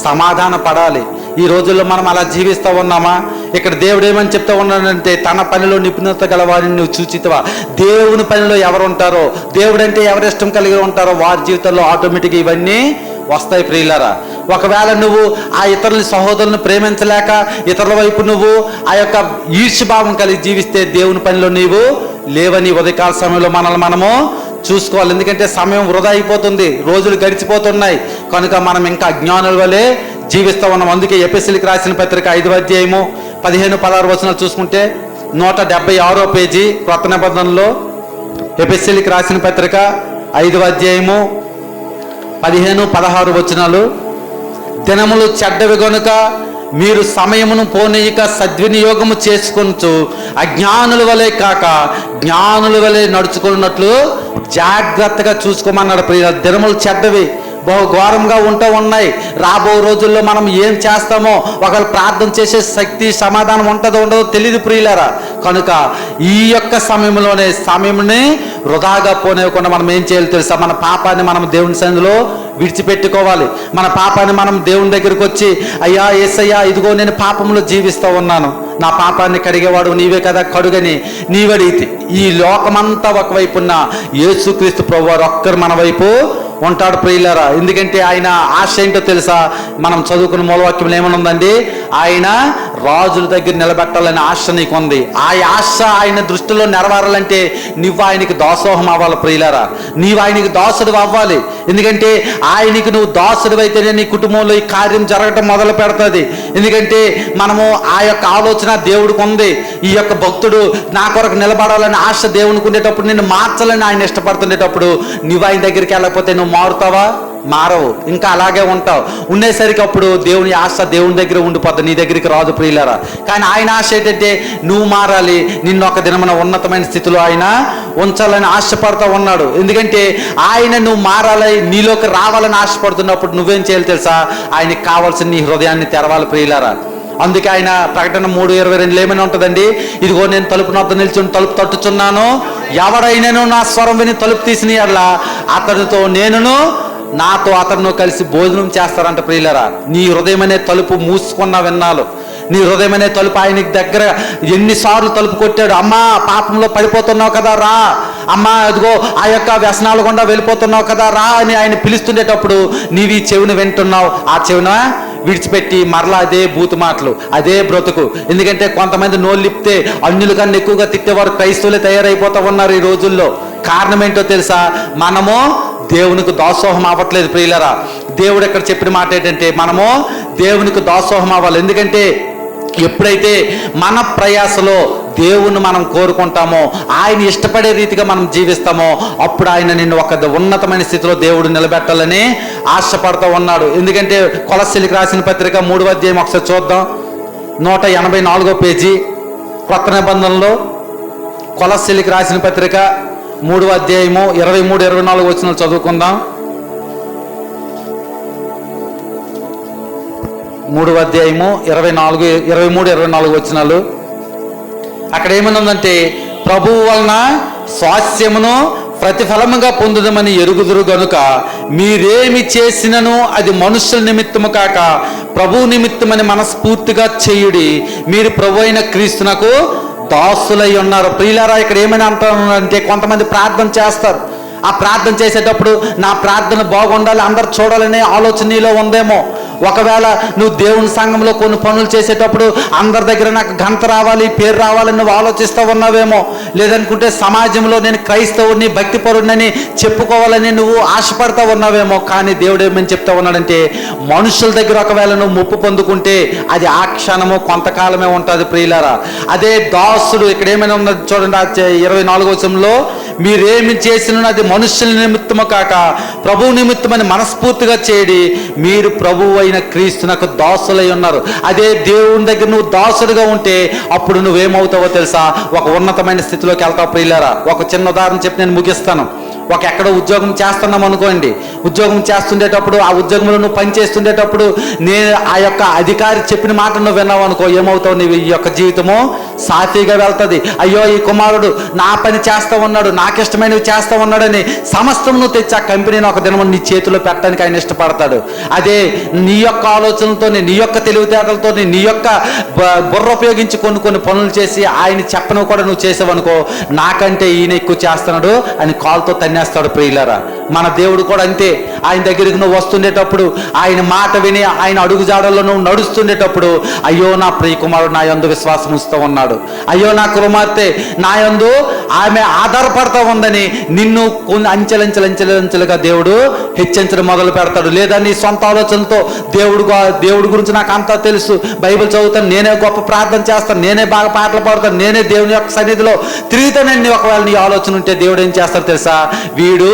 సమాధాన పడాలి. ఈ రోజుల్లో మనం అలా జీవిస్తూ ఉన్నామా? ఇక్కడ దేవుడు ఏమని చెప్తా ఉన్నాడంటే, తన పనిలో నిపుణత గల వారిని నువ్వు చూచితవా? దేవుని పనిలో ఎవరు ఉంటారో, దేవుడు అంటే ఎవరు ఇష్టం కలిగి ఉంటారో వారి జీవితంలో ఆటోమేటిక్గా ఇవన్నీ వస్తాయి ప్రియులారా. ఒకవేళ నువ్వు ఆ ఇతరుల సహోదరులను ప్రేమించలేక ఇతరుల వైపు నువ్వు ఆ యొక్క ఈర్ష్యభావం కలిగి జీవిస్తే దేవుని పనిలో నీవు లేవని ఉదయకాల సమయంలో మనము చూసుకోవాలి. ఎందుకంటే సమయం వృధా అయిపోతుంది, రోజులు గడిచిపోతున్నాయి కనుక మనం ఇంకా అజ్ఞానుల వలె జీవిస్తూ ఉన్నాం. అందుకే ఎఫెసీయులకు రాసిన పత్రిక 5వ అధ్యాయము 15-16 వచనాలు చూసుకుంటే 176వ పేజీ క్రొత్త నిబంధనలో ఎఫెసీయులకు రాసిన పత్రిక 5వ అధ్యాయము 15-16 వచనాలు. దినములు చెడ్డవి గనుక మీరు సమయమును పోనీయక సద్వినియోగము చేసుకొనుచు అజ్ఞానుల వలె కాక జ్ఞానుల వలె నడుచుకున్నట్లు జాగ్రత్తగా చూసుకోమన్నాడు ప్రియ. దినములు చెడ్డవి, బహు ఘోరంగా ఉంటూ ఉన్నాయి. రాబో రోజుల్లో మనం ఏం చేస్తామో, ఒకళ్ళు ప్రార్థన చేసే శక్తి సమాధానం ఉంటుందో ఉండదో తెలియదు ప్రియులారా. కనుక ఈ యొక్క సమయంని వృధాగా పోనివ్వకుండా మనం ఏం చేయాలి తెలుసా? మన పాపాన్ని మనం దేవుని సన్నిధిలో విడిచిపెట్టుకోవాలి. మన పాపాన్ని మనం దేవుని దగ్గరికి వచ్చి, అయ్యా యేసయ్యా ఇదిగో నేను పాపంలో జీవిస్తూ ఉన్నాను, నా పాపాన్ని కడిగేవాడు నీవే కదా, కడుగని నీవడిగితే ఈ లోకమంతా ఒకవైపు ఉన్న యేసుక్రీస్తు ప్రభువారు ఒక్కరు మన వైపు ఉంటాడు ప్రియులారా. ఎందుకంటే ఆయన ఆశ ఏంటో తెలుసా? మనం చదువుకున్న మూలవాక్యంలో ఏమని ఉందండి? ఆయన రాజుల దగ్గర నిలబెట్టాలని ఆశ నీకు ఉంది. ఆ ఆశ ఆయన దృష్టిలో నెరవేరాలంటే నువ్వు ఆయనకి దాసోహం అవ్వాలి ప్రియులారా. నీవు ఆయనకి దాసుడు అవ్వాలి. ఎందుకంటే ఆయనకి నువ్వు దాసుడు అయితేనే నీ కుటుంబంలో ఈ కార్యం జరగటం మొదలు పెడుతుంది. ఎందుకంటే మనము ఆ యొక్క ఆలోచన దేవుడికి ఉంది. ఈ యొక్క భక్తుడు నా కొరకు నిలబడాలని ఆశ దేవునికి ఉండేటప్పుడు, నిన్ను మార్చాలని ఆయన ఇష్టపడుతుండేటప్పుడు నువ్వు ఆయన దగ్గరికి వెళ్ళకపోతే నువ్వు మారుతావా? మారవు, ఇంకా అలాగే ఉంటావు. ఉండేసరికి అప్పుడు దేవుని ఆశ దేవుని దగ్గర ఉండిపోద్ది, నీ దగ్గరికి రాదు ప్రియులారా. కానీ ఆయన ఆశ ఏంటంటే నువ్వు మారాలి, నిన్ను ఒక దినమున ఉన్నతమైన స్థితిలో ఆయన ఉంచాలని ఆశపడుతూ ఉన్నాడు. ఎందుకంటే ఆయన నువ్వు మారాలి, నీలోకి రావాలని ఆశపడుతున్నప్పుడు నువ్వేం చేయాలి తెలుసా? ఆయనకి కావాల్సిన నీ హృదయాన్ని తెరవాలి ప్రియులారా. అందుకే ఆయన ప్రకటన 3:22 ఏమైనా ఉంటుందండి? ఇదిగో నేను తలుపు నొద్ద నిల్చుని తలుపు తట్టుచున్నాను, ఎవడైనాను నా స్వరం విని తలుపు తీసిన యెడల అతనితో నేనును నాతో అతను కలిసి భోజనం చేస్తారంట ప్రియులారా. నీ హృదయం అనే తలుపు మూసుకున్న విన్నాలు, నీ హృదయం అనే తలుపు ఆయనకి దగ్గర ఎన్నిసార్లు తలుపు కొట్టాడు. అమ్మా పాపంలో పడిపోతున్నావు కదా రా, అమ్మా అదిగో ఆ యొక్క వ్యసనాలు గుండా వెళ్ళిపోతున్నావు కదా రా అని ఆయన పిలుస్తుండేటప్పుడు నీవి చెవిని వింటున్నావు. ఆ చెవిన విడిచిపెట్టి మరలా అదే బూతు మాటలు, అదే బ్రతుకు. ఎందుకంటే కొంతమంది నోళ్ళిప్తే అన్యుల కన్నా ఎక్కువగా తిట్టేవారు క్రైస్తవులే తయారైపోతూ ఉన్నారు ఈ రోజుల్లో. కారణం ఏంటో తెలుసా? మనము దేవునికి దాసోహం అవ్వట్లేదు ప్రియులరా. దేవుడు ఎక్కడ చెప్పిన మాట ఏంటంటే మనము దేవునికి దాసోహం అవ్వాలి. ఎందుకంటే ఎప్పుడైతే మన ప్రయాసలో దేవుణ్ణి మనం కోరుకుంటామో, ఆయన ఇష్టపడే రీతిగా మనం జీవిస్తామో, అప్పుడు ఆయన నిన్ను ఒక ఉన్నతమైన స్థితిలో దేవుడు నిలబెట్టాలని ఆశపడుతూ ఉన్నాడు. ఎందుకంటే కొలస్సీలకు రాసిన పత్రిక 3వ అధ్యాయం ఒకసారి చూద్దాం. 184వ పేజీ కొత్త నిబంధనలో కొలస్సీలకు రాసిన పత్రిక 3వ అధ్యాయము 23-24 వచనాలు చదువుకుందాం. 3వ అధ్యాయము 23-24 వచనాలు. అక్కడ ఏమని ఉందంటే ప్రభువు వలన స్వాస్యమును ప్రతిఫలముగా పొందుదమని ఎరుగుదురు గనుక మీరేమి చేసినను అది మనుషుల నిమిత్తము కాక ప్రభు నిమిత్తమని మనస్ఫూర్తిగా చేయుడి, మీరు ప్రభు అయిన క్రీస్తునకు దాసులై ఉన్నారు. ప్రియులారా, ఇక్కడ ఏమైనా అంటారంటే కొంతమంది ప్రార్థన చేస్తారు. ఆ ప్రార్థన చేసేటప్పుడు నా ప్రార్థన బాగుండాలి, అందరు చూడాలనే ఆలోచన నీలో ఉందేమో. ఒకవేళ నువ్వు దేవుని సంఘంలో కొన్ని పనులు చేసేటప్పుడు అందరి దగ్గర నాకు ఘనత రావాలి, పేరు రావాలని నువ్వు ఆలోచిస్తూ ఉన్నావేమో. లేదనుకుంటే సమాజంలో నేను క్రైస్తవుడిని, భక్తిపరుడిని చెప్పుకోవాలని నువ్వు ఆశపడతా ఉన్నావేమో. కానీ దేవుడు ఏమని చెప్తా ఉన్నాడంటే మనుషుల దగ్గర ఒకవేళ నువ్వు ముప్పు పొందుకుంటే అది ఆ క్షణము కొంతకాలమే ఉంటుంది. ప్రియులారా, అదే దాసుడు ఇక్కడ ఏమైనా ఉన్నది చూడండి, 24వ వచనంలో మీరేమి చేసిన అది మనుషుల నిమిత్తము కాక ప్రభు నిమిత్తమని మనస్ఫూర్తిగా చేయడి, మీరు ప్రభువు అయిన క్రీస్తునకు దాసులై ఉన్నారు. అదే దేవుని దగ్గర నువ్వు దాసుడుగా ఉంటే అప్పుడు నువ్వేమవుతావో తెలుసా? ఒక ఉన్నతమైన స్థితిలోకి వెళ్తావు. ప్రియులారా, ఒక చిన్న ఉదాహరణ చెప్పి నేను ముగిస్తాను. ఎక్కడో ఉద్యోగం చేస్తున్నాం అనుకోండి. ఉద్యోగం చేస్తుండేటప్పుడు ఆ ఉద్యోగంలో నువ్వు పని చేస్తుండేటప్పుడు నేను ఆ యొక్క అధికారి చెప్పిన మాట నువ్వు విన్నావు అనుకో, ఏమవుతావు? నీ యొక్క జీవితము సాఫీగా వెళ్తుంది. అయ్యో ఈ కుమారుడు నా పని చేస్తా ఉన్నాడు, నాకు ఇష్టమైనవి చేస్తా ఉన్నాడని సమస్తం నువ్వు తెచ్చి ఆ కంపెనీని ఒక దినం నీ చేతిలో పెట్టడానికి ఆయన ఇష్టపడతాడు. అదే నీ యొక్క ఆలోచనలతోని, నీ యొక్క తెలివితేటలతోని, నీ యొక్క బుర్ర ఉపయోగించి కొన్ని పనులు చేసి ఆయన చెప్పను కూడా నువ్వు చేసావనుకో, నాకంటే ఈయన ఎక్కువ చేస్తున్నాడు అని కాలుతో తన్నేస్తాడు. ప్రియులారా, మన దేవుడు కూడా అంతే. ఆయన దగ్గరికి నువ్వు వస్తుండేటప్పుడు, ఆయన మాట విని ఆయన అడుగుజాడల్లో నువ్వు నడుస్తుండేటప్పుడు, అయ్యో నా ప్రియ కుమారుడు నా యందు విశ్వాసం ఉంచుతూ ఉన్నాడు, అయ్యో నా కుమార్తె నా యందు ఆమె ఆధారపడతా ఉందని నిన్ను కొన్ని అంచెలంచెలుగా దేవుడు హెచ్చరించడం మొదలు పెడతాడు. లేదా నీ సొంత ఆలోచనలతో దేవుడి గురించి నాకు అంతా తెలుసు, బైబిల్ చదువుతాను, నేనే గొప్ప ప్రార్థన చేస్తాను, నేనే బాగా పాటలు పాడతాను, నేనే దేవుని యొక్క సన్నిధిలో తిరుగుతానని ఒకవేళ నీ ఆలోచన ఉంటే దేవుడు ఏం చేస్తాడు తెలుసా? వీడు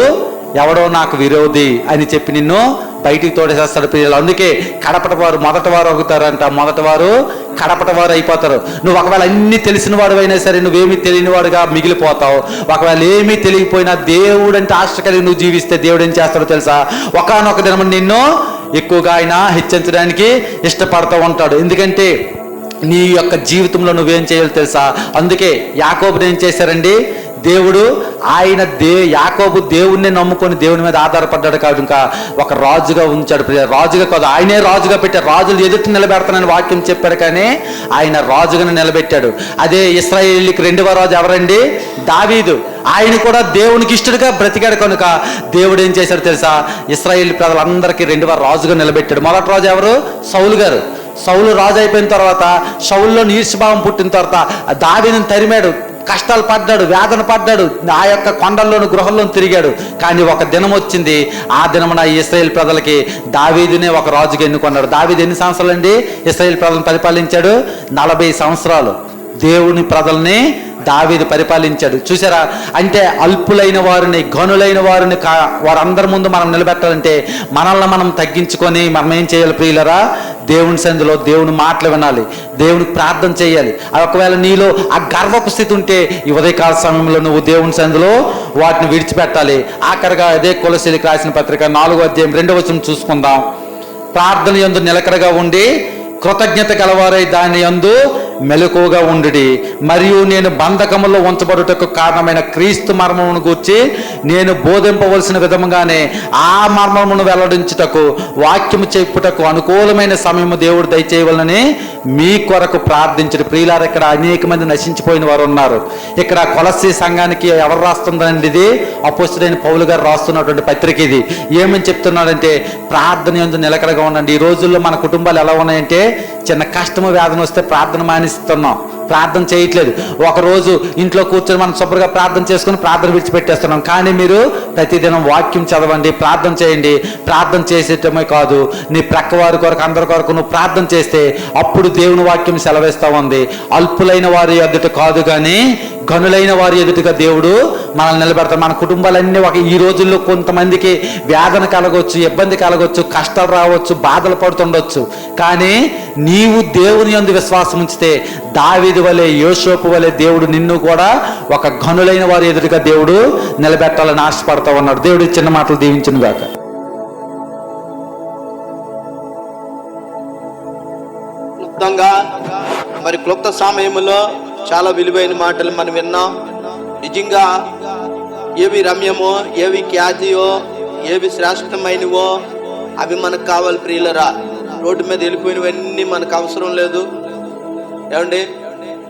ఎవడో నాకు విరోధి అని చెప్పి నిన్ను బయటికి తోడేసేస్తాడు. ప్రియులు, అందుకే కడపటవారు మొదటవారు అవుతారంట, మొదటవారు కడపటవారు అయిపోతారు. నువ్వు ఒకవేళ అన్ని తెలిసిన వాడు అయినా సరే నువ్వేమీ తెలియని వాడుగా మిగిలిపోతావు. ఒకవేళ ఏమీ తెలియకపోయినా దేవుడు అంటే ఆశ కలిగి నువ్వు జీవిస్తే దేవుడు ఏం చేస్తాడో తెలుసా? ఒకానొక దినం నిన్ను ఎక్కువగా ఆయన హెచ్చరించడానికి ఇష్టపడుతూ ఉంటాడు. ఎందుకంటే నీ యొక్క జీవితంలో నువ్వేం చేయాలో తెలుసా? అందుకే యాకోబుని ఏం చేశారండి? దేవుడు ఆయన యాకోబు దేవుణ్ణి నమ్ముకొని దేవుని మీద ఆధారపడ్డాడు కాదు, ఇంకా ఒక రాజుగా ఉంచాడు. రాజుగా కాదు, ఆయనే రాజుగా పెట్టాడు. రాజులు ఎదుటి నిలబెడతానని వాక్యం చెప్పాడు, కానీ ఆయన రాజుగానే నిలబెట్టాడు. అదే ఇశ్రాయేలీకి రెండవ రాజు ఎవరండి? దావీదు. ఆయన కూడా దేవునికి ఇష్టడుగా బ్రతికాడు కనుక దేవుడు ఏం చేశాడు తెలుసా? ఇశ్రాయేల్ ప్రజలందరికీ రెండవ రాజుగా నిలబెట్టాడు. మొదటి రాజు ఎవరు? సౌలు గారు. సౌలు రాజు అయిపోయిన తర్వాత, సౌలులో ఈర్ష్యభావం పుట్టిన తర్వాత దావీదుని తరిమాడు, కష్టాలు పడ్డాడు, వేదన పడ్డాడు, ఆ యొక్క కొండల్లోను గృహంలోను తిరిగాడు. కానీ ఒక దినం వచ్చింది, ఆ దినమున ఇశ్రాయేల్ ప్రజలకి దావీదునే ఒక రాజుగా ఎన్నుకున్నాడు. దావీదు ఎన్ని సంవత్సరాలు అండి ఇశ్రాయేల్ ప్రజలను పరిపాలించాడు? 40 సంవత్సరాలు దేవుని ప్రజల్ని దావీదు పరిపాలించాడు. చూసారా? అంటే అల్పులైన వారిని, గనులైన వారిని వారందరి ముందు మనం నిలబెట్టాలంటే మనల్ని మనం తగ్గించుకొని మనం ఏం చేయాలి ప్రియులరా? దేవుని సన్నిధిలో దేవుని మాటలు వినాలి, దేవునికి ప్రార్థన చేయాలి. ఒకవేళ నీలో ఆ గర్వపు స్థితి ఉంటే ఈ ఉదయకాల సమయంలో నువ్వు దేవుని సన్నిధిలో వాటిని విడిచిపెట్టాలి. ఆఖరిగా అదే కొలసీలకు రాసిన పత్రిక 4వ అధ్యాయం 2వ వచనం చూసుకుందాం. ప్రార్థన యందు నిలకడగా ఉండి కృతజ్ఞత గలవారై దాని యందు మెలకువగా ఉండుడి. మరియు నేను బంధకములో ఉంచబడుటకు కారణమైన క్రీస్తు మర్మమును గూర్చి నేను బోధింపవలసిన విధముగానే ఆ మర్మమును వెల్లడించుటకు వాక్యము చెప్పుటకు అనుకూలమైన సమయము దేవుడు దయచేయవలనని మీ కొరకు ప్రార్థించుడు. ప్రియులారా, ఇక్కడ అనేక మంది నశించిపోయిన వారు ఉన్నారు. ఇక్కడ కొలస్సీ సంఘానికి ఎవరు రాస్తుందండి? ఇది అపోస్తలుడైన పౌలు గారు రాస్తున్నటువంటి పత్రిక. ఇది ఏమని చెప్తున్నాడంటే ప్రార్థన యందు నిలకడగా ఉండండి. ఈ రోజుల్లో మన కుటుంబాలు ఎలా ఉన్నాయంటే, చిన్న కష్టము వేదన వస్తే ప్రార్థన మానేస్తున్నాం, ప్రార్థన చేయట్లేదు. ఒకరోజు ఇంట్లో కూర్చొని మనం శుభ్రంగా ప్రార్థన చేసుకుని ప్రార్థన విడిచిపెట్టేస్తున్నాం. కానీ మీరు ప్రతిదినం వాక్యం చదవండి, ప్రార్థన చేయండి. ప్రార్థన చేసేటమే కాదు, నీ ప్రక్క వారి కొరకు, అందరి కొరకు నువ్వు ప్రార్థన చేస్తే అప్పుడు దేవుని వాక్యం సెలవిస్తూ ఉంది. అల్పులైన వారి ఎదుట కాదు కానీ గనులైన వారి ఎదుటిగా దేవుడు మనల్ని నిలబెడతాడు. మన కుటుంబాలన్నీ ఈ రోజుల్లో కొంతమందికి వేదన కలగొచ్చు, ఇబ్బంది కలగొచ్చు, కష్టాలు రావచ్చు, బాధలు పడుతుండొచ్చు. కానీ నీవు దేవుని యందు విశ్వాసం ఉంచితే దావీదు వలె, యోసేపు వలె దేవుడు నిన్ను కూడా ఒక గనులైన వారి ఎదుటిగా దేవుడు నిలబెట్టాలని ఆశపడతా ఉన్నాడు. దేవుడు చిన్న మాటలు దీవించును గాక. క్లుప్తంగా మరి క్లుప్త సమయంలో చాలా విలువైన మాటలు మనం విన్నాం. నిజంగా ఏవి రమ్యమో, ఏవి ఖ్యాతియో, ఏవి శ్రేష్టమైనవో అవి మనకు కావాలి ప్రియులరా. రోడ్డు మీద వెళ్ళిపోయినవన్నీ మనకు అవసరం లేదు. ఏమండి,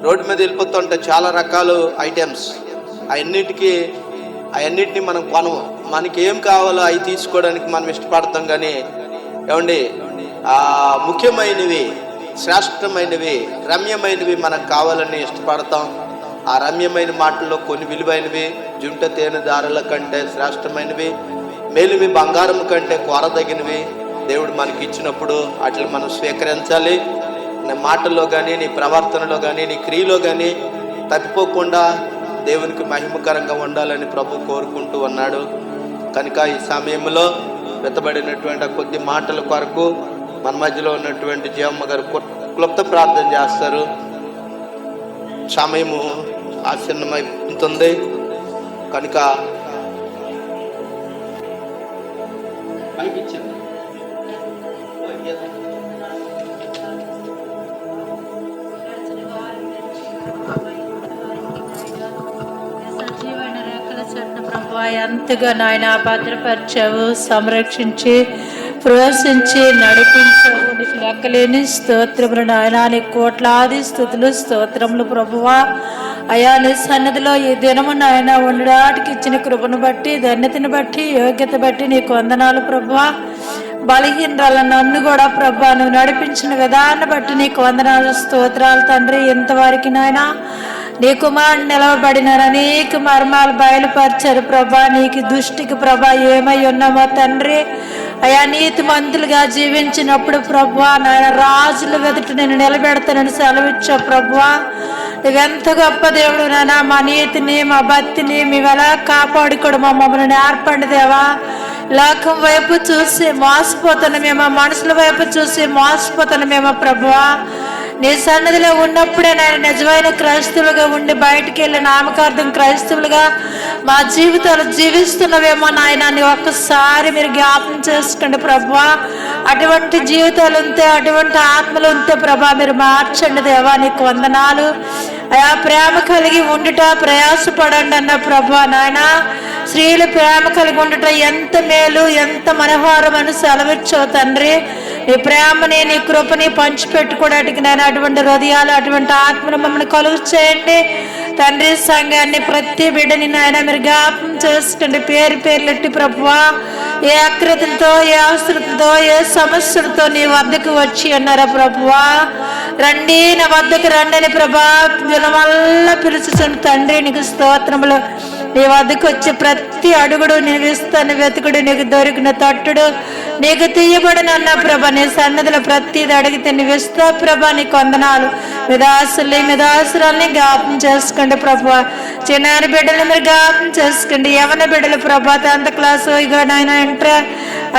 రోడ్డు మీద వెళ్ళిపోతుంటే చాలా రకాల ఐటమ్స్, అవన్నిటిని మనం కొనము. మనకి ఏం కావాలో అవి తీసుకోవడానికి మనం ఇష్టపడతాం. కానీ ఏమండి, ముఖ్యమైనవి, శ్రేష్టమైనవి, రమ్యమైనవి మనకు కావాలని ఇష్టపడతాం. ఆ రమ్యమైన మాటల్లో కొన్ని విలువైనవి, జుంట తేనె దారుల కంటే శ్రేష్టమైనవి, మేలిమి బంగారం కంటే కోరదగినవి దేవుడు మనకి ఇచ్చినప్పుడు వాటిని మనం స్వీకరించాలి. నీ మాటల్లో కానీ, నీ ప్రవర్తనలో కానీ, నీ క్రియలో కానీ తప్పిపోకుండా దేవునికి మహిమకరంగా ఉండాలని ప్రభు కోరుకుంటూ ఉన్నాడు. కనుక ఈ సమయంలో వెతబడినటువంటి కొద్ది మాటల కొరకు మన మధ్యలో ఉన్నటువంటి జీవమ్మ గారు క్లుప్త ప్రార్థన చేస్తారు. సమయము ఆసన్నమైపోతుంది కనుక ఎంతగా నాయన భద్రపరిచావు, సంరక్షించి ప్రోత్సహించి నడిపించావు. నీకు లెక్కలేని స్తోత్రములు నాయన, నీ కోట్లాది స్తుతులు స్తోత్రములు ప్రభువా. అయా నీ సన్నిధిలో ఈ దినము నాయన ఉండడానికి ఇచ్చిన కృపను బట్టి, ధన్యతను బట్టి, యోగ్యత బట్టి నీకు వందనాలు ప్రభువా. బలహీనరాల నన్ను కూడా ప్రభా నువ్వు నడిపించిన విధాన్ని బట్టి నీకు వందనాలు స్తోత్రాలు తండ్రి. ఇంతవరకు నాయన నీ కుమారుడు నిలవబడిన అనేక మర్మాలు బయలుపరిచారు ప్రభా. నీకు దృష్టికి ప్రభా ఏమై ఉన్నామో తండ్రి. అయా నీతి మంతులుగా జీవించినప్పుడు ప్రభువా నాయన రాజుల వెదుట నేను నిలబెడతానని సెలవిచ్చావు ప్రభువా. నువ్వెంత గొప్ప దేవుడు నాయన. మా నీతిని, మా భక్తిని మేమెలా కాపాడుకోడు మమ్మల్ని నేర్పండి దేవా. లోకం వైపు చూసి మోసపోతున్నామేమో, మనుషుల వైపు చూసి మోసపోతున్నామేమో ప్రభువా. నీ సన్నదిలో ఉన్నప్పుడే నేను నిజమైన క్రైస్తవులుగా ఉండి బయటికి వెళ్ళి నామకార్థం క్రైస్తవులుగా మా జీవితాలు జీవిస్తున్నవేమో నాయన. నీ ఒక్కసారి మీరు జ్ఞాపం చేసుకోండి ప్రభువా. అటువంటి జీవితాలు ఉంటే, అటువంటి ఆత్మలు ఉంటే ప్రభా మీరు మార్చండి దేవా. నీకు వందనాలు అయా. ప్రేమ కలిగి ఉండుట ప్రయాసపడండి అన్న ప్రభా నాయన. స్త్రీలు ప్రేమ కలిగి ఉండుట ఎంత మేలు, ఎంత మనోహరం అని సెలవిచ్చావు తండ్రి. నీ ప్రేమని, నీ కృపని పంచిపెట్టుకోవడానికి నేను అటువంటి హృదయాలు, అటువంటి ఆత్మను మమ్మల్ని కలుగు చేయండి తండ్రి. సంఘాన్ని ప్రతి బిడ్డని నాయన మీరు జ్ఞాపం చేసుకోండి పేరు పేర్లెట్టి ప్రభువా. ఏ ఆకృతులతో, ఏ అవసరతతో, ఏ సమస్యలతో నీ వద్దకు వచ్చి అన్నారా ప్రభువా. రండి నా వద్దకు రండి అని ప్రభా వల్ల పిలుచుచుండి తండ్రి. నీకు స్తోత్రములు. నీ వద్దకు వచ్చి ప్రతి అడుగుడు నీవు ఇస్తాను, వెతుకుడు నీకు దొరికిన తట్టుడు నీకు తీయబడిన అన్న ప్రభ. నీ సన్నదిలో ప్రతిది అడిగితే నీవు ఇస్తావు ప్రభా. నీకు వందనాలు. మిదాసురాల్ని జ్ఞాపం చేసుకోండి ప్రభా. చిన్నారి బిడ్డలు మీరు జ్ఞాపం చేసుకోండి. యవన బిడ్డలు ప్రభా 10th క్లాసు ఇగో నాయన ఇంటర్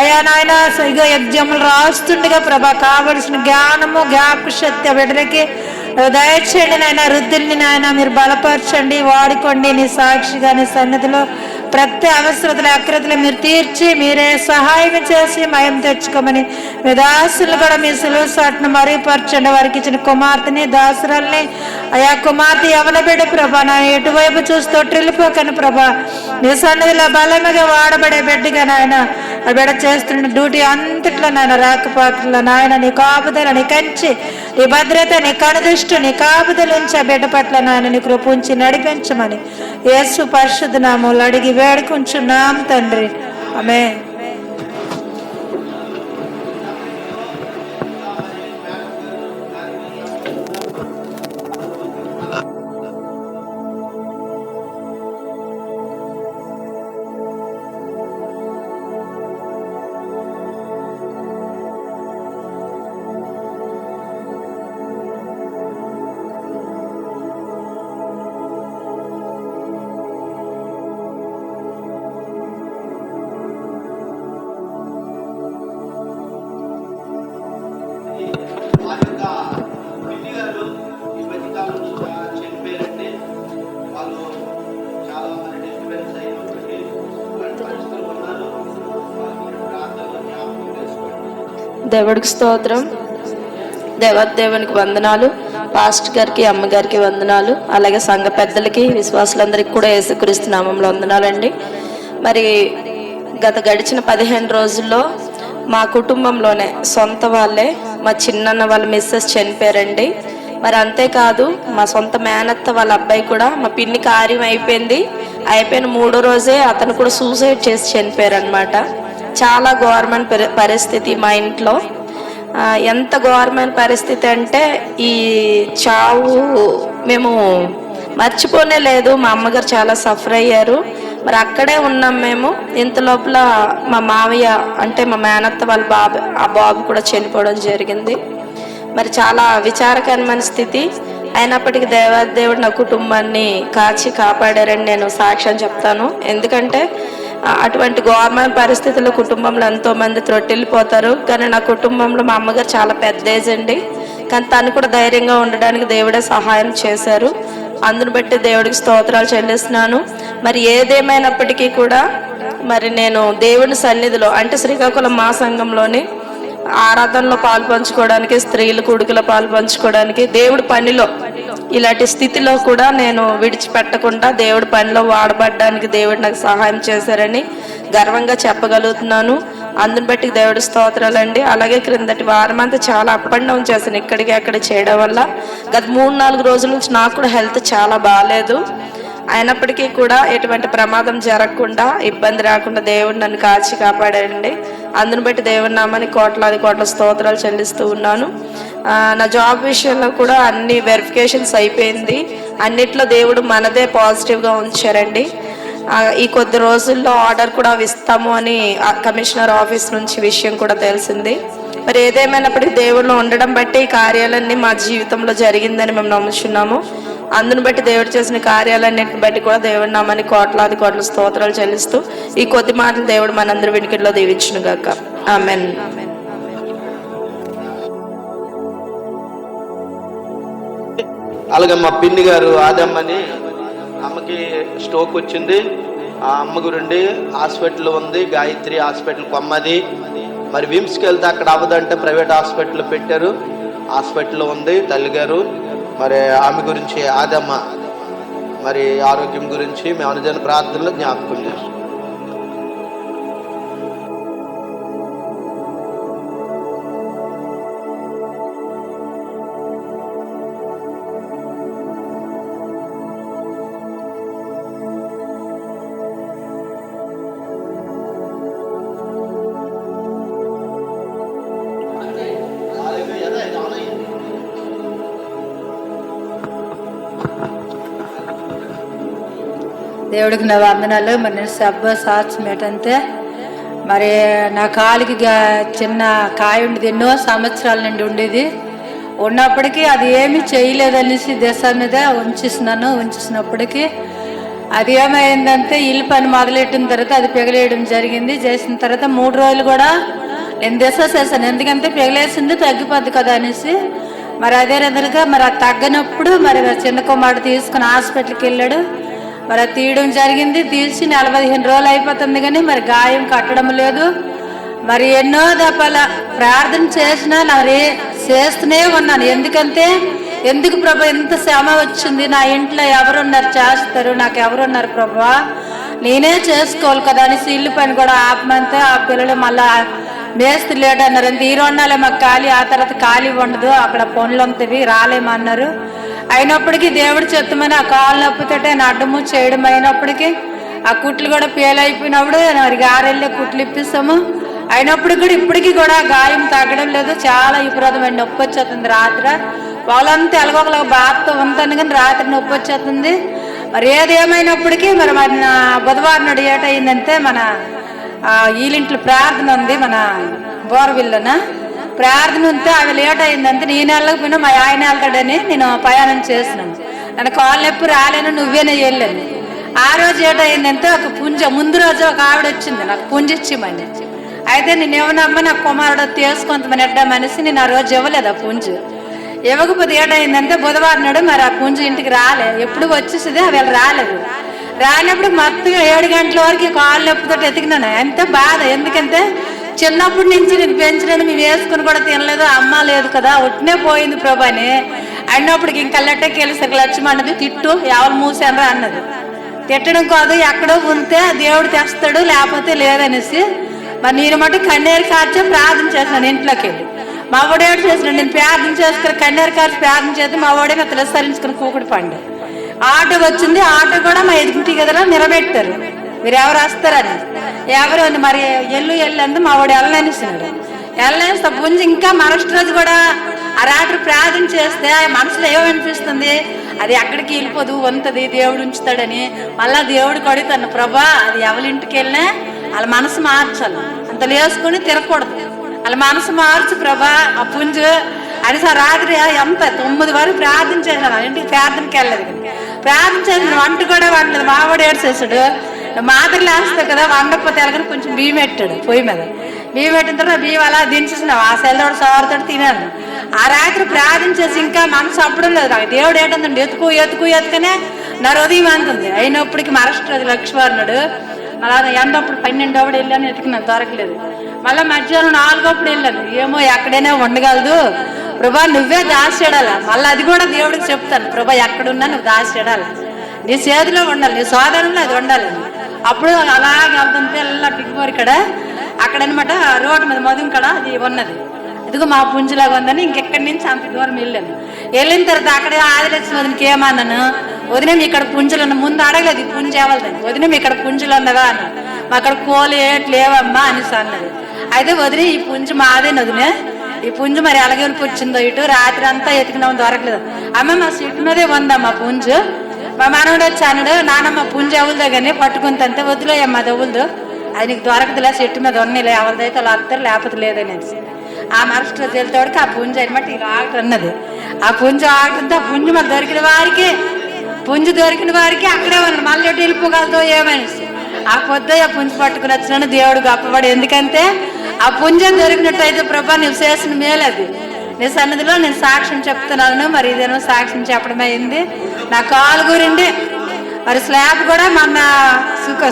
అయ్యా నాయన ఇగో ఎగ్జాములు రాస్తుండగా ప్రభా కావలసిన జ్ఞానము, జ్ఞాపక శక్తి బిడ్డలకి దయచేయండి నాయన. వృద్ధుల్ని నాయన మీరు బలపరచండి, వాడుకోండి. నీ సాక్షిగా నీ సన్నిధిలో ప్రతి అవసరతలు, అక్రతలు మీరు తీర్చి మీరే సహాయం చేసి మయం తెచ్చుకోమని మీ దాసులు కూడా మీ సులువు సాటును మరుగుపరచండి. వారికి ఇచ్చిన కుమార్తెని, దాసురాల్ని అయా కుమార్తె యవన బిడ్డ ప్రభా నా ఎటువైపు చూస్తూ ట్రిల్లిపోకను ప్రభా. నీ సన్నిధిలో బలముగా వాడబడే బిడ్డగా నాయన ఆ బిడ్డ చేస్తున్న డ్యూటీ అంతట్లో నాయన రాకపోకల్లో నాయన నీ కాపుదల, నీ కంచి, నీ భద్రత, నీ కనుదృష్టి, నీ కాపుదల ఉంచి ఆ బిడ్డ పట్ల నాయన నీ కృప ఉంచి నడిపించమని యేసు పరిశుద్ధ నామములో అడిగి వేడుకుంటున్నాం తండ్రి. ఆమేన్. దేవుడికి స్తోత్రం. దేవాదేవునికి వందనాలు. పాస్టర్ గారికి అమ్మగారికి వందనాలు, అలాగే సంఘ పెద్దలకి విశ్వాసులందరికీ కూడా యేసుక్రీస్తు నామంలో వందనాలండి. మరి గడిచిన 15 రోజుల్లో మా కుటుంబంలోనే సొంత వాళ్ళే మా చిన్నన్న వాళ్ళ మిస్సెస్ చనిపోయారండి. మరి అంతేకాదు మా సొంత మేనత్త వాళ్ళ అబ్బాయి కూడా, మా పిన్ని కార్యం అయిపోయిన 3వ రోజే అతను కూడా సూసైడ్ చేసి చనిపోయారు అనమాట. చాలా గవర్నమెంట్ పరిస్థితి మా ఇంట్లో. ఎంత గవర్నమెంట్ పరిస్థితి అంటే ఈ చావు మేము మర్చిపోనే లేదు. మా అమ్మగారు చాలా సఫర్ అయ్యారు. మరి అక్కడే ఉన్నాం మేము. ఇంత లోపల మా మావయ్య అంటే మా మేనత్త వాళ్ళ బాబు కూడా చనిపోవడం జరిగింది. మరి చాలా విచారకరమైన స్థితి అయినప్పటికీ దేవుడు నా కుటుంబాన్ని కాపాడారని నేను సాక్ష్యం చెప్తాను. ఎందుకంటే అటువంటి గవర్నమెంట్ పరిస్థితుల్లో కుటుంబంలో ఎంతో మంది త్రొట్టిల్లిపోతారు. కానీ నా కుటుంబంలో మా అమ్మగారు చాలా పెద్ద ఏజ్ అండి. కానీ తను కూడా ధైర్యంగా ఉండడానికి దేవుడే సహాయం చేశారు. అందును బట్టి దేవుడికి స్తోత్రాలు చెల్లిస్తున్నాను. మరి ఏదేమైనప్పటికీ కూడా మరి నేను దేవుని సన్నిధిలో అంటే శ్రీకాకుళం మా సంఘంలోని ఆరాధనలో పాలు పంచుకోవడానికి, స్త్రీలు కూడికలో పాలు పంచుకోవడానికి, దేవుడి పనిలో ఇలాంటి స్థితిలో కూడా నేను విడిచిపెట్టకుండా దేవుడి పనిలో వాడబడ్డానికి దేవుడు నాకు సహాయం చేశారని గర్వంగా చెప్పగలుగుతున్నాను. అందుని బట్టి దేవుడి స్తోత్రాలండి. అలాగే క్రిందటి వారం అంతా చాలా అప్ అండ్ డౌన్ చేశాను ఇక్కడికి అక్కడ చేయడం వల్ల. గత 3-4 రోజుల నుంచి నాకు కూడా హెల్త్ చాలా బాగాలేదు. అయినప్పటికీ కూడా ఎటువంటి ప్రమాదం జరగకుండా, ఇబ్బంది రాకుండా దేవుడు నన్ను కాపాడాడండి. అందుని బట్టి దేవుడి నామాన్ని కోట్ల స్తోత్రాలు చెల్లిస్తూ ఉన్నాను. నా జాబ్ విషయంలో కూడా అన్ని వెరిఫికేషన్స్ అయిపోయింది. అన్నిట్లో దేవుడు మనదే పాజిటివ్గా ఉంచారండి. ఈ కొద్ది రోజుల్లో ఆర్డర్ కూడా ఇస్తాము అని కమిషనర్ ఆఫీస్ నుంచి విషయం కూడా తెలిసింది. మరి ఏదేమైనప్పటికీ దేవుడిలో ఉండడం బట్టి ఈ కార్యాలన్నీ మా జీవితంలో జరిగిందని మేము నమ్ముచున్నాము. అందుని బట్టి దేవుడు చేసిన కార్యాలన్నింటిని బట్టి కూడా దేవుడి నామాన్ని కోట్ల స్తోత్రాలు చెల్లిస్తూ ఈ కొద్ది మాటలు దేవుడు మనందరి వినికిడిలో దీవించును గాక. ఆమెన్. అలాగే మా పిన్ని గారు ఆదమ్మని, అమ్మకి స్ట్రోక్ వచ్చింది. ఆ అమ్మ గురండి హాస్పిటల్ ఉంది, గాయత్రి హాస్పిటల్ కొమ్మది. మరి విమ్స్కి వెళ్తే అక్కడ అవ్వదంటే ప్రైవేట్ హాస్పిటల్ పెట్టారు. హాస్పిటల్లో ఉంది తల్లిగారు. మరి ఆమె గురించి ఆదమ్మ మరి ఆరోగ్యం గురించి మేము అనుదిన ప్రార్థనలో జ్ఞాపకం చేస్తాం. దేవుడికి నా వందనాలు. మరి నేను సాక్ష్యం ఏంటంటే, మరి నా కాలికి చిన్న కాయ ఉండేది, ఎన్నో సంవత్సరాల నుండి ఉండేది. ఉన్నప్పటికీ అది ఏమీ చేయలేదనేసి దేశ మీద ఉంచేసినప్పటికీ అది ఏమైందంటే ఇల్లు పని మొదలెట్టిన తర్వాత అది పిగలేయడం జరిగింది. చేసిన తర్వాత 3 రోజులు కూడా నేను దిశ చేశాను. ఎందుకంటే పిగలేసింది తగ్గిపోద్ది కదా అనేసి. మరి అదే విధంగా మరి అది తగ్గనప్పుడు మరి చిన్న కుమారుడు తీసుకుని హాస్పిటల్కి వెళ్ళాడు. మరి అది తీయడం జరిగింది. తీసి 15 రోజులు అయిపోతుంది కానీ మరి గాయం కట్టడం లేదు. మరి ఎన్నో దఫాల ప్రార్థన చేసినా మరి చేస్తూనే ఉన్నాను. ఎందుకు ప్రభు ఎంత శ్రమ వచ్చింది, నా ఇంట్లో ఎవరున్నారు చేస్తారు, నాకు ఎవరున్నారు ప్రభా, నేనే చేసుకోవాలి కదా అనేసి ఇల్లు పని కూడా ఆపమంతే. ఆ పిల్లలు మళ్ళా మేస్త్రి లేడు అన్నారు. అంతే ఈ 2 నెలలే మాకు ఖాళీ, ఆ తర్వాత ఖాళీ ఉండదు, అక్కడ పనులు ఉంటుంది రాలేమన్నారు. అయినప్పటికీ దేవుడు చెత్తమని ఆ కాలు నొప్పితోటే నా అడ్డము చేయడం అయినప్పటికీ ఆ కుట్లు కూడా పేలైపోయినప్పుడు మరి గారెళ్ళే కుట్లు ఇప్పిస్తాము. అయినప్పటికీ కూడా ఇప్పటికీ కూడా గాయం తగ్గడం లేదు. చాలా విపరీతమైన నొప్పి వచ్చేస్తుంది. రాత్రి వాళ్ళంతా ఎలాగోకలాగా బాధతో ఉంటాను కానీ రాత్రి నొప్పి వచ్చేస్తుంది. మరి ఏదేమైనప్పటికీ మరి నా బుధవారం నాడు ఏటయిందంటే మన వీళ్ళింట్లో ప్రార్థన ఉంది, మన బోరవిల్లన ప్రార్థన ఉంటే అవి లేట్ అయిందంటే నేను వెళ్ళకపోయినా మా ఆయన వెళ్తాడని నేను ప్రయాణం చేసినాను. నన్ను కాళ్ళు నొప్పి రాలేను, నువ్వేనే వెళ్ళాను. ఆ రోజు ఏటయిందంటే ఒక పుంజ ముందు రోజు ఒక ఆవిడ వచ్చింది నాకు పుంజ ఇచ్చిమని. అయితే నేను ఏమన్నా నాకు కుమారుడు తీసుకుంటామని ఎడ్డామనేసి నేను ఆ రోజు ఇవ్వలేదు. ఆ పుంజు ఇవ్వకపోతే ఏటయిందంటే బుధవారం నాడు మరి ఆ పుంజు ఇంటికి రాలే. ఎప్పుడు వచ్చేసింది అవి రాలేదు. రానప్పుడు మొత్తం 7 గంటల వరకు కాళ్ళు నొప్పితో ఎతికినాను. ఎంత బాధ. ఎందుకంటే చిన్నప్పటి నుంచి నేను పెంచినాను, మేము వేసుకుని కూడా తినలేదు, అమ్మ లేదు కదా, ఒట్టినే పోయింది ప్రభు అని. అన్నప్పటికి ఇంకా లెట్టకి వెళ్ళేసరికి లక్ష్మి అన్నది తిట్టు ఎవరు మూసానరా అన్నది. తిట్టడం కాదు, ఎక్కడో ఉంటే దేవుడు తెస్తాడు లేకపోతే లేదనేసి మరి నేను మటు కన్నీరు కార్చి ప్రార్థన చేసినాను. ఇంట్లోకి వెళ్ళి మా వాడు ఏడు చేసినాడు, నేను ప్రార్థన చేసుకుని కన్నీరు కార్చి ప్రార్థన చేస్తే మా వాడే నా తిరస్కరించుకుని కూకుడు పండు. ఆటో వచ్చింది, ఆటో కూడా మా ఎదుగుంటి గదిలో నిలబెట్టారు. మీరు ఎవరు వస్తారని, ఎవరు అని మరి ఎల్లు అందు మా వాడు వెళ్ళనేస్తున్నాడు. వెళ్ళనేస్తే పుంజు ఇంకా మరుసటి రోజు కూడా ఆ రాత్రి ప్రార్థన చేస్తే మనసులో ఏమనిపిస్తుంది, అది ఎక్కడికి వెళ్ళిపోదు వంతది దేవుడు ఉంచుతాడని. మళ్ళా దేవుడికి అడుగుతాను, ప్రభా అది ఎవరింటికి వెళ్ళినా వాళ్ళ మనసు మార్చాలి, అంత లేసుకొని తిరగకూడదు, వాళ్ళ మనసు మార్చు ప్రభా ఆ పుంజు అని. రాత్రి ఎంత 9 వరకు ప్రార్థన చేశాను. ఇంటికి ప్రార్థనకి వెళ్ళలేదు, ప్రార్థన చేసిన వంట కూడా వండలేదు. మావాడు ఏడ్చేసాడు, మాత్రలు వేస్తావు కదా వండకపోతే వెళ్ళగానే కొంచెం బియ్యం పెట్టాడు పొయ్యి మీద. బియ్యం పెట్టిన తర్వాత బియ్యం అలా దించేసినావు, ఆ సెల్లోడు సారుతో తినాను. ఆ రాత్రి ప్రార్థన చేసి ఇంకా మనసు అప్పడం లేదు నాకు. దేవుడు ఏంటందండి ఎత్తుకునే నా హృదయం అంతుంది. అయినప్పటికీ మరస్ట్ లక్ష్మణుడు అలా ఎండప్పుడు 12 వెళ్ళాను, ఎత్తుకున్నాను దొరకలేదు. మళ్ళీ మధ్యాహ్నం 4 వెళ్ళాను, ఏమో ఎక్కడైనా ఉండగలదు ప్రభా నువ్వే దాచేడాల. మళ్ళీ అది కూడా దేవుడికి చెప్తాను, ప్రభా ఎక్కడున్నా నువ్వు దాచేడాలి, నీ చేతిలో ఉండాలి, నీ సోదరులో అది ఉండాలి. అప్పుడు అలాగే వెళ్తుంటే ఎలా టిక్కోరు ఇక్కడ అక్కడ అనమాట రోడ్డు మీద మధుం కడ అది ఉన్నది. ఇదిగో మా పుంజులాగా ఉందని ఇంకెక్కడి నుంచి అంత దూరం వెళ్ళాను. వెళ్ళిన తర్వాత అక్కడ ఆదిలక్ష్మి వదినకి ఏమన్నాను, వదిన ఇక్కడ పుంజులు ఉన్న ముందు అడగలేదు పుంజు ఎవరిదని, వదిన ఇక్కడ పుంజులు ఉన్నవా అన్న. మా అక్కడ కోలు ఏట్లు లేవమ్మా అనేసి అన్నది. అయితే వదిన ఈ పుంజు మాదేని వదిన, ఈ పుంజు మరి ఎలాగెళ్ళి వచ్చిందో ఇటు రాత్రి అంతా ఎతికినాం దొరకలేదు. అమ్మ మా సీటు మీదే ఉందమ్మా పుంజు. మా మనవడు వచ్చి అన్నాడు, నానమ్మ పుంజు ఎవరిదో కానీ పట్టుకుంటే వదిలేయమ్మా అది ఎవరిదో, అది నీకు దొరకదులే చెట్టు మీద ఉన్నీలే ఎవరిదైతే వాళ్ళు వస్తారు లేకపోతే లేదనేసి. ఆ మరుసటి రోజు వెళ్తాడికి ఆ పుంజు అనమాట ఇలా ఆగుతున్నది. ఆ పుంజు ఆగుతుంటే ఆ పుంజు మరి దొరికిన వారికి అక్కడే ఉన్నాడు. మళ్ళీ ఎటు వెళ్ళిపోగలదో ఏమనేసి ఆ పొద్దు ఆ పుంజు పట్టుకుని వచ్చినాను. దేవుడు గొప్పవాడు, ఎందుకంటే ఆ పుంజం దొరికినట్టయితే ప్రభా నువ్వు చేసిన మేలు అది. నీ సన్నిధిలో నేను సాక్ష్యం చెప్తున్నాను. మరి ఇదేమో సాక్ష్యం చెప్పడం అయింది. నా కాలు గురిండి మరి స్లాబ్ కూడా మొన్న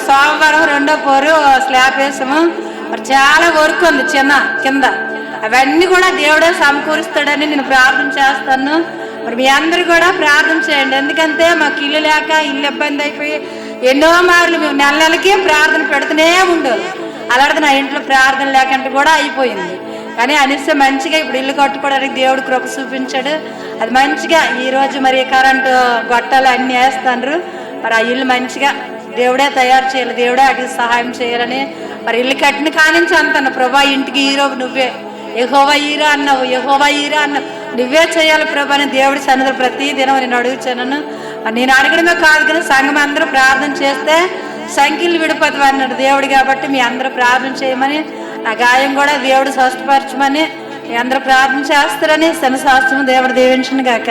సోమవారం 2వ పోరు స్లాబ్ వేసాము. మరి చాలా వర్క్ ఉంది చిన్న కింద, అవన్నీ కూడా దేవుడే సమకూరుస్తాడని నేను ప్రార్థన చేస్తాను. మరి మీ అందరూ కూడా ప్రార్థన చేయండి, ఎందుకంటే మాకు ఇల్లు లేక ఇల్లు ఇబ్బంది అయిపోయి ఎన్నో మార్లు మేము నెలకి ప్రార్థన పెడుతూనే ఉండేది. అలాంటిది నా ఇంట్లో ప్రార్థన లేకంటే కూడా అయిపోయింది. కానీ అనిస్తే మంచిగా ఇప్పుడు ఇల్లు కట్టుకోవడానికి దేవుడు కృప చూపించాడు. అది మంచిగా ఈరోజు మరి కరెంటు గొట్టాలు అన్నీ వేస్తాండ్రు. మరి ఆ ఇల్లు మంచిగా దేవుడే తయారు చేయాలి, దేవుడే అటుకి సహాయం చేయాలని మరి ఇల్లు కట్టిన కానించి అంటాను, ప్రభా ఇంటికి హీరో నువ్వే, యెహోవా హీరో అన్నావు, నువ్వే చేయాలి ప్రభా అని దేవుడి సన్నిధిలో ప్రతి దినం నేను అడుగుచాను. నేను అడగడమే కాదు కానీ సంఘం అందరూ ప్రార్థన చేస్తే సంఖ్యలు విడిపోతావు అన్నాడు దేవుడు. కాబట్టి మీ అందరూ ప్రార్థన చేయమని, నా గాయం కూడా దేవుడు స్వస్థపరచమని మీ అందరూ ప్రార్థన చేస్తారని శనశాస్త్రం దేవుడు దీవించను గాక.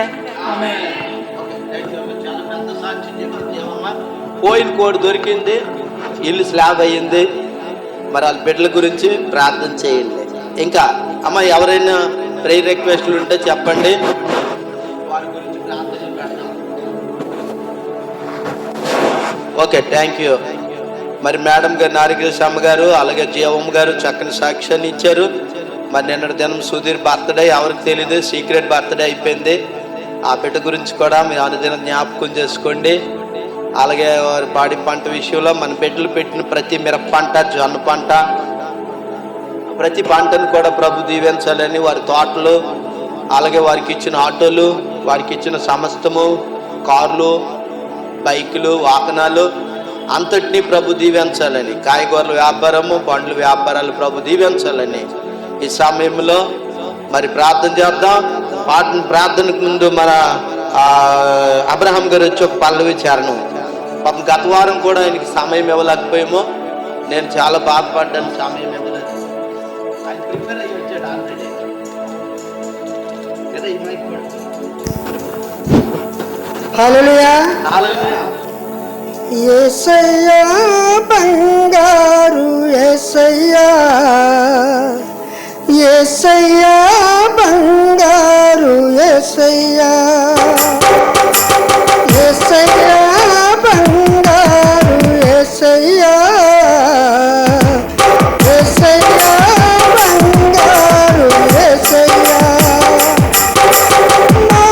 పోయిన కోడి దొరికింది, ఇల్లు స్లాబ్ అయ్యింది. మరి వాళ్ళ బిడ్డల గురించి ప్రార్థన చేయండి. ఇంకా అమ్మ ఎవరైనా ప్రేయర్ రిక్వెస్ట్లు ఉంటే చెప్పండి, వారి గురించి ప్రార్థన పెడతాం. Okay, thank you. మరి మేడం గారు నారికేశమ్మ గారు అలాగే జీవమ్మ గారు చక్కని సాక్ష్యాన్ని ఇచ్చారు. మరి నిన్నటి దినం సుధీర్ బర్త్డే ఎవరికి తెలియదు, సీక్రెట్ బర్త్డే అయిపోయింది. ఆ బిడ్డ గురించి కూడా మీరు అనుదినం జ్ఞాపకం చేసుకోండి. అలాగే వారి పాడి పంట విషయంలో మన బిడ్డలు పెట్టిన ప్రతి మిరప పంట, జొన్న పంట, ప్రతి పంటను కూడా ప్రభు దీవించాలని, వారి తోటలు అలాగే వారికి ఇచ్చిన ఆటోలు, వారికి ఇచ్చిన సమస్తము కార్లు, బైకులు, వాహనాలు అంతటినీ ప్రభు దీవించాలని, కాయగూరల వ్యాపారము, పండ్ల వ్యాపారాలు ప్రభు దీవించాలని ఈ సమయంలో మరి ప్రార్థన చేద్దాం. ప్రార్థనకు ముందు మన అబ్రహాం గారు వచ్చి ఒక పల్లవి చరణం. పాపం గత వారం కూడా ఆయనకి సమయం ఇవ్వలేకపోయామో, నేను చాలా బాధపడ్డాను, సమయం ఇవ్వలేదు. ఆయన ప్రిపేర్ అయ్యి వచ్చాడు ఆల్రెడీ కదా. ఈ మైక్ కూడా హల్లెలూయా. యేసయ్యా బంగారు యేసయ్యా, యేసయ్యా బంగారు యేసయ్యా, యేసయ్యా బంగారు యేసయ్యా, యేసయ్యా బంగారు యేసయ్యా, నా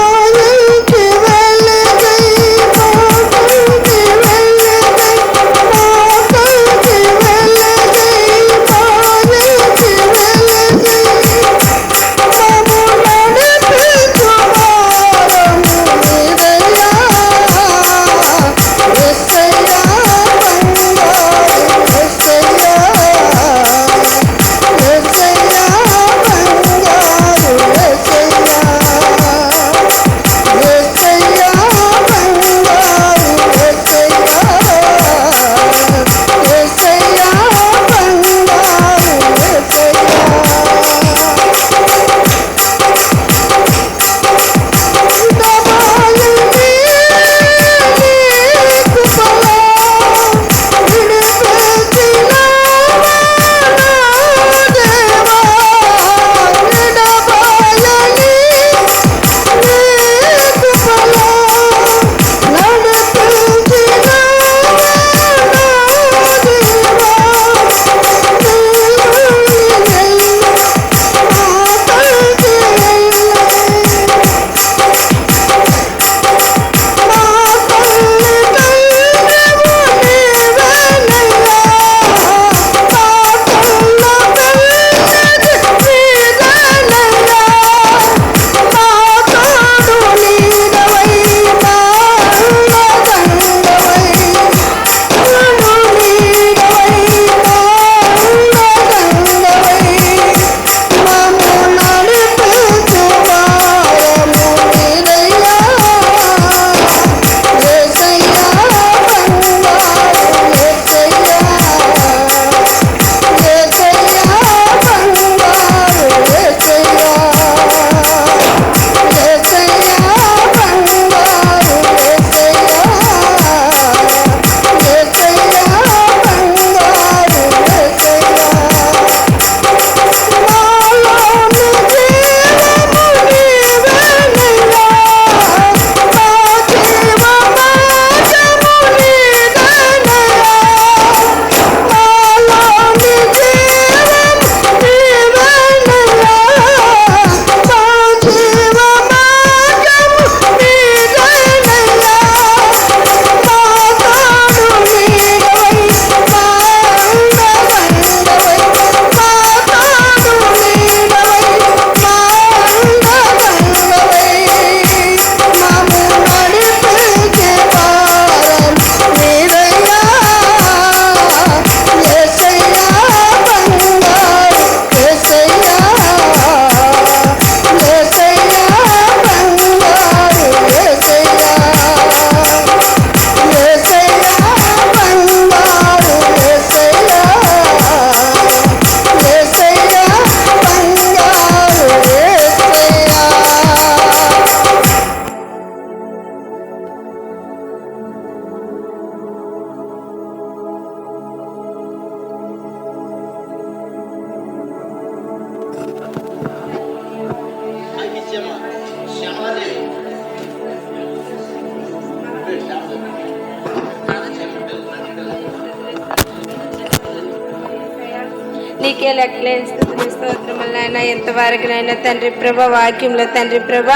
నీకే లెక్కలేని స్థుతులు స్తోత్రములు నాయన. ఇంతవరకునైనా తండ్రి ప్రభ వాక్యంలో తండ్రి ప్రభ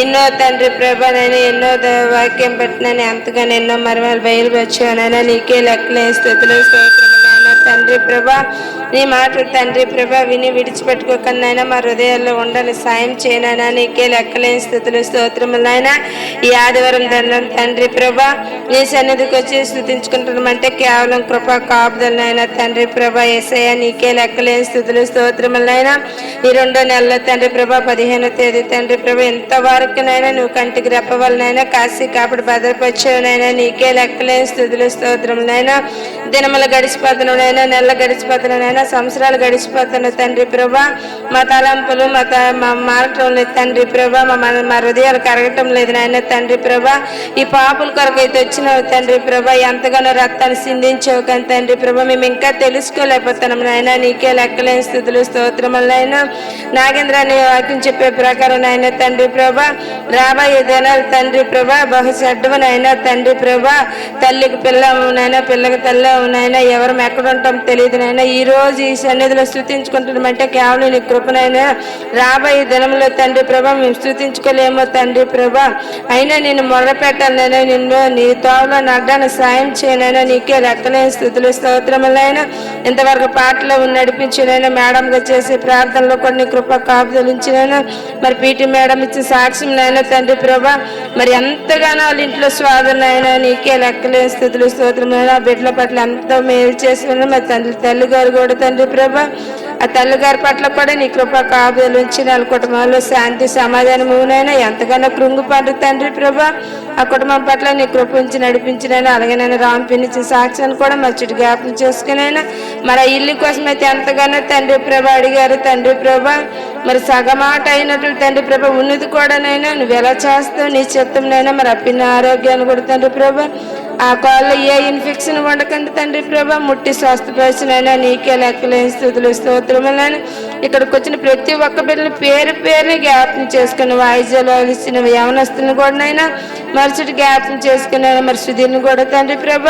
ఎన్నో తండ్రి ప్రభ నేను ఎన్నో వాక్యం పెట్టినని ఎంతగానో ఎన్నో మరమలు బయలుపరిచానైనా నీకే లెక్కలేని స్థుతులు స్తోత్రములు నాయన. తండ్రి ప్రభ నీ మాటలు తండ్రి ప్రభ విని విడిచిపెట్టుకోకనైనా మా హృదయాల్లో ఉండాలి సాయం చేయనైనా నీకే లెక్కలేని స్థుతులు స్తోత్రములు నాయన. ఈ ఆదివారం దండం తండ్రి ప్రభ నీ సన్నిధికి వచ్చి స్థుతించుకుంటున్నామంటే కేవలం కృపా కాపుదలనైనా తండ్రి ప్రభ యేసయ్య నీకే లెక్కలేని స్థుతులు స్తోత్రములైనా. ఈ 2వ నెలలో తండ్రి ప్రభ 15వ తేదీ తండ్రి ప్రభ ఎంతవరకునైనా నువ్వు కంటికి రెప్పవలనైనా కాశీ కాపాడు భద్రపరిచేవనైనా నీకే లెక్కలేని స్థుతులు స్తోత్రములైనా. దినములు గడిచిపోతున్నానైనా నెలలు గడిచిపోతున్నానైనా సంవత్సరాలు గడిచిపోతున్న తండ్రి ప్రభ మా తలంపులు మా మారటం లేదు తండ్రి ప్రభ మా హృదయాలు కరగటం లేదు నాయన తండ్రి ప్రభ. ఈ పాపుల కొరకు అయితే వచ్చినావు తండ్రి ప్రభ ఎంతగానో రక్తాన్ని సిందించావు కానీ తండ్రి ప్రభ మేము ఇంకా తెలుసుకోలేకపోతున్నాం నాయన నీకే లెక్కలేని స్థుతులు స్తోత్రములైనా. నాగేంద్ర నీ వాక్యం చెప్పే ప్రకారం నాయన తండ్రి ప్రభ రాబోయే దినాలు తండ్రి ప్రభ బహుశడ్డవనైనా తండ్రి ప్రభ తల్లికి పిల్ల అవునైనా పిల్లకి తల్లి అవునైనా ఎవరు ఎక్కడ ఉంటాం తెలియదు నాయన. ఈ రోజు ఈ సన్నిధిలో స్థుతించుకుంటున్నామంటే కేవలం నీ కృపనైనా. రాబోయే దినంలో తండ్రి ప్రభ మేము స్థుతించుకోలేమో తండ్రి ప్రభ అయినా నేను మొరపెట్టాలైనా నిన్ను నీ తోవలో నడ్డానికి సాయం చేయనైనా నీకే లెక్కలేని స్థుతులు స్తోత్రములైనా. ఇంతవరకు పాటలో నడిపించినైనా మేడంగా చేసే ప్రార్థనలో కొన్ని కృప కాపుదలించినైనా మరి పీటీ మేడం ఇచ్చే సాక్ష్యంనైనా తండ్రి ప్రభ మరి ఎంతగానో వాళ్ళ ఇంట్లో స్వాదనైనా నీకే లెక్కలేని స్థుతులు స్తోత్రములైనా. బిడ్డల పట్ల ఎంతో మేలు చేసిన మరి తల్లి గారు కూడా తండ్రి ప్రభ ఆ తల్లిగారి పట్ల కూడా నీ కృప కాపుదలు ఉంచి వాళ్ళ కుటుంబంలో శాంతి సమాధానమునైనా ఎంతగానో కృంగిపడ్డ తండ్రి ప్రభ ఆ కుటుంబం పట్ల నీ కృప ఉంచి నడిపించినైనా. అలాగే నేను రాంపినిచ్చిన సాక్ష్యాన్ని కూడా మచ్చటి జ్ఞాపకం చేసుకునైనా మరి ఆ ఇల్లు కోసం అయితే ఎంతగానో తండ్రి ప్రభ అడిగారు తండ్రి ప్రభ మరి సగమాట అయినట్లు తండ్రి ప్రభ ఉన్నది కూడానైనా నువ్వు ఎలా చేస్తావు నీ చిత్తంనైనా మరి అప్పిన ఆరోగ్యాన్ని కూడా తండ్రి ప్రభ ఆ కాళ్ళు ఏ ఇన్ఫెక్షన్ ఉండకండి తండ్రి ప్రభ ముట్టి స్వస్థపరిచినైనా నీకే లెక్కలేని స్థుతులు స్తోత్రములైనా. ఇక్కడికి వచ్చిన ప్రతి ఒక్క బిడ్డలు పేరుని జ్ఞాపకం చేసుకుని వాయిద్యాలు ఇచ్చిన యవనస్తులను కూడానైనా మరుసటి జ్ఞాపకం చేసుకుని మరి సుధీర్ని కూడా తండ్రి ప్రభ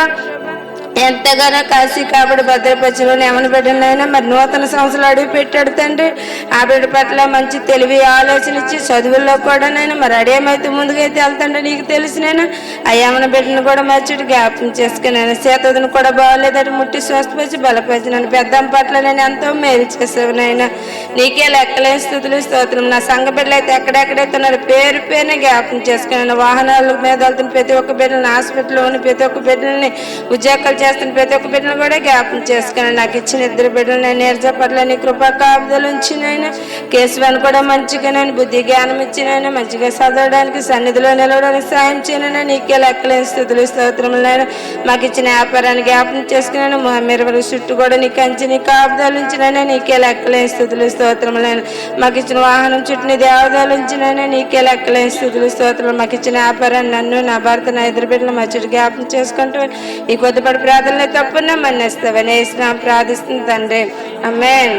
ఎంతగానో కాశీ కాబట్టి భద్రపరిచిన ఎవరి బిడ్డనైనా మరి నూతన సంవత్సరాలు అడుగు పెట్టాడు తండ్రి. ఆ బిడ్డ పట్ల మంచి తెలివి ఆలోచన ఇచ్చి చదువుల్లో కూడానైనా మరి అడేమైతే ముందుకైతే వెళ్తాండే నీకు తెలిసినైనా ఆ యమన బిడ్డను కూడా మర్చిటి జ్ఞాపకం చేసుకున్నాను. చేతను కూడా బాగోలేదని ముట్టి స్వస్థపరిచి బలపరిచినాను. పెద్దమ్మ పట్ల నేను ఎంతో మేలు చేసేవనైనా నీకే లెక్కలేని స్థుతులు స్తోత్రం. నా సంఘ బిడ్డలు అయితే ఎక్కడెక్కడైతే ఉన్నారు పేరునే జ్ఞాపకం చేసుకున్నాను. వాహనాల మీద వెళ్తున్న ప్రతి ఒక్క బిడ్డలను హాస్పిటల్లో ఉన్న ప్రతి ఒక్క బిడ్డలని ఉద్యోగాలు చేస్తున్న ప్రతి ఒక్క బిడ్డను కూడా జ్ఞాపకం చేసుకున్నాను. నాకు ఇచ్చిన 2 బిడ్డలు నేను నీరజ పట్ల నీ కృపా కాపుదలు ఉంచినైనా. కేశవాన్ని కూడా మంచిగా నేను బుద్ధి జ్ఞానం ఇచ్చినైనా మంచిగా చదవడానికి సన్నిధిలో నిలవడానికి సాయం చేయనైనా నీకే లెక్కలేని స్థుతులు స్తోత్రములైనా. మాకు ఇచ్చిన వ్యాపారాన్ని జ్ఞాపకం చేసుకున్నాను. మెరుగు చుట్టూ కూడా నీ కంచి నీ కాపుదలు ఉంచినైనా నీకే లెక్కలేని స్థుతులు స్తోత్రములైనా. మాకు ఇచ్చిన వాహనం చుట్టూ నీ దేవదాలు ఉంచినైనా నీకే లెక్కలేని స్థుతులు స్తోత్రం. మాకు ఇచ్చిన వ్యాపారాన్ని నన్ను నా భర్త నా 2 బిడ్డలు మచ్చటి జ్ఞాపకం చేసుకుంటూ ఈ కొద్దిపడి ప్రార్థనలు తప్పున్నా మన్నిస్తావని ప్రార్థిస్తుంది తండ్రి. ఆమేన్.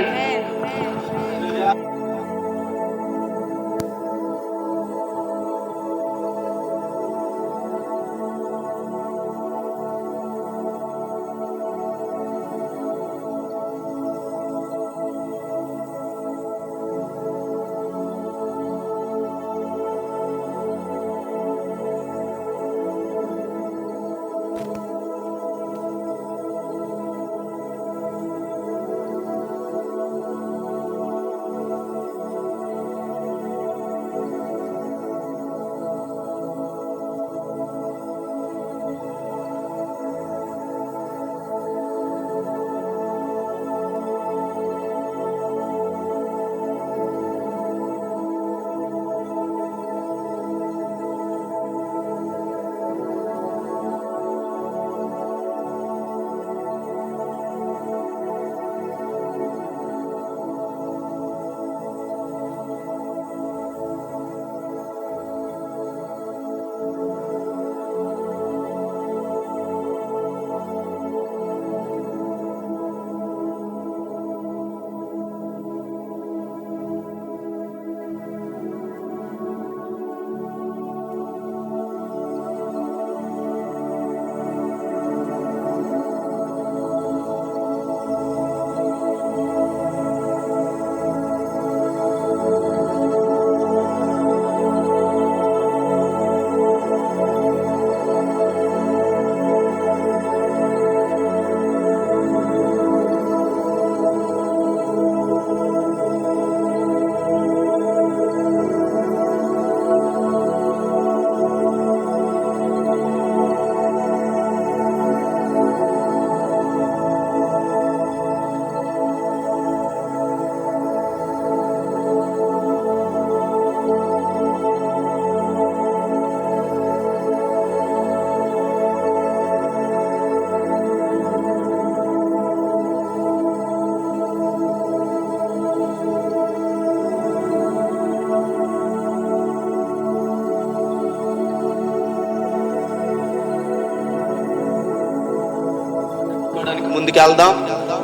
వాక్యానికి ముందుకు వెళ్దాం.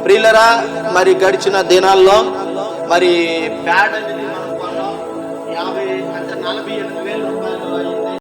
ప్రియులరా, మరి గడిచిన దినాల్లో మరి ప్యాడ్ అనేది మనం కొన్నాం. 48,000 రూపాయలు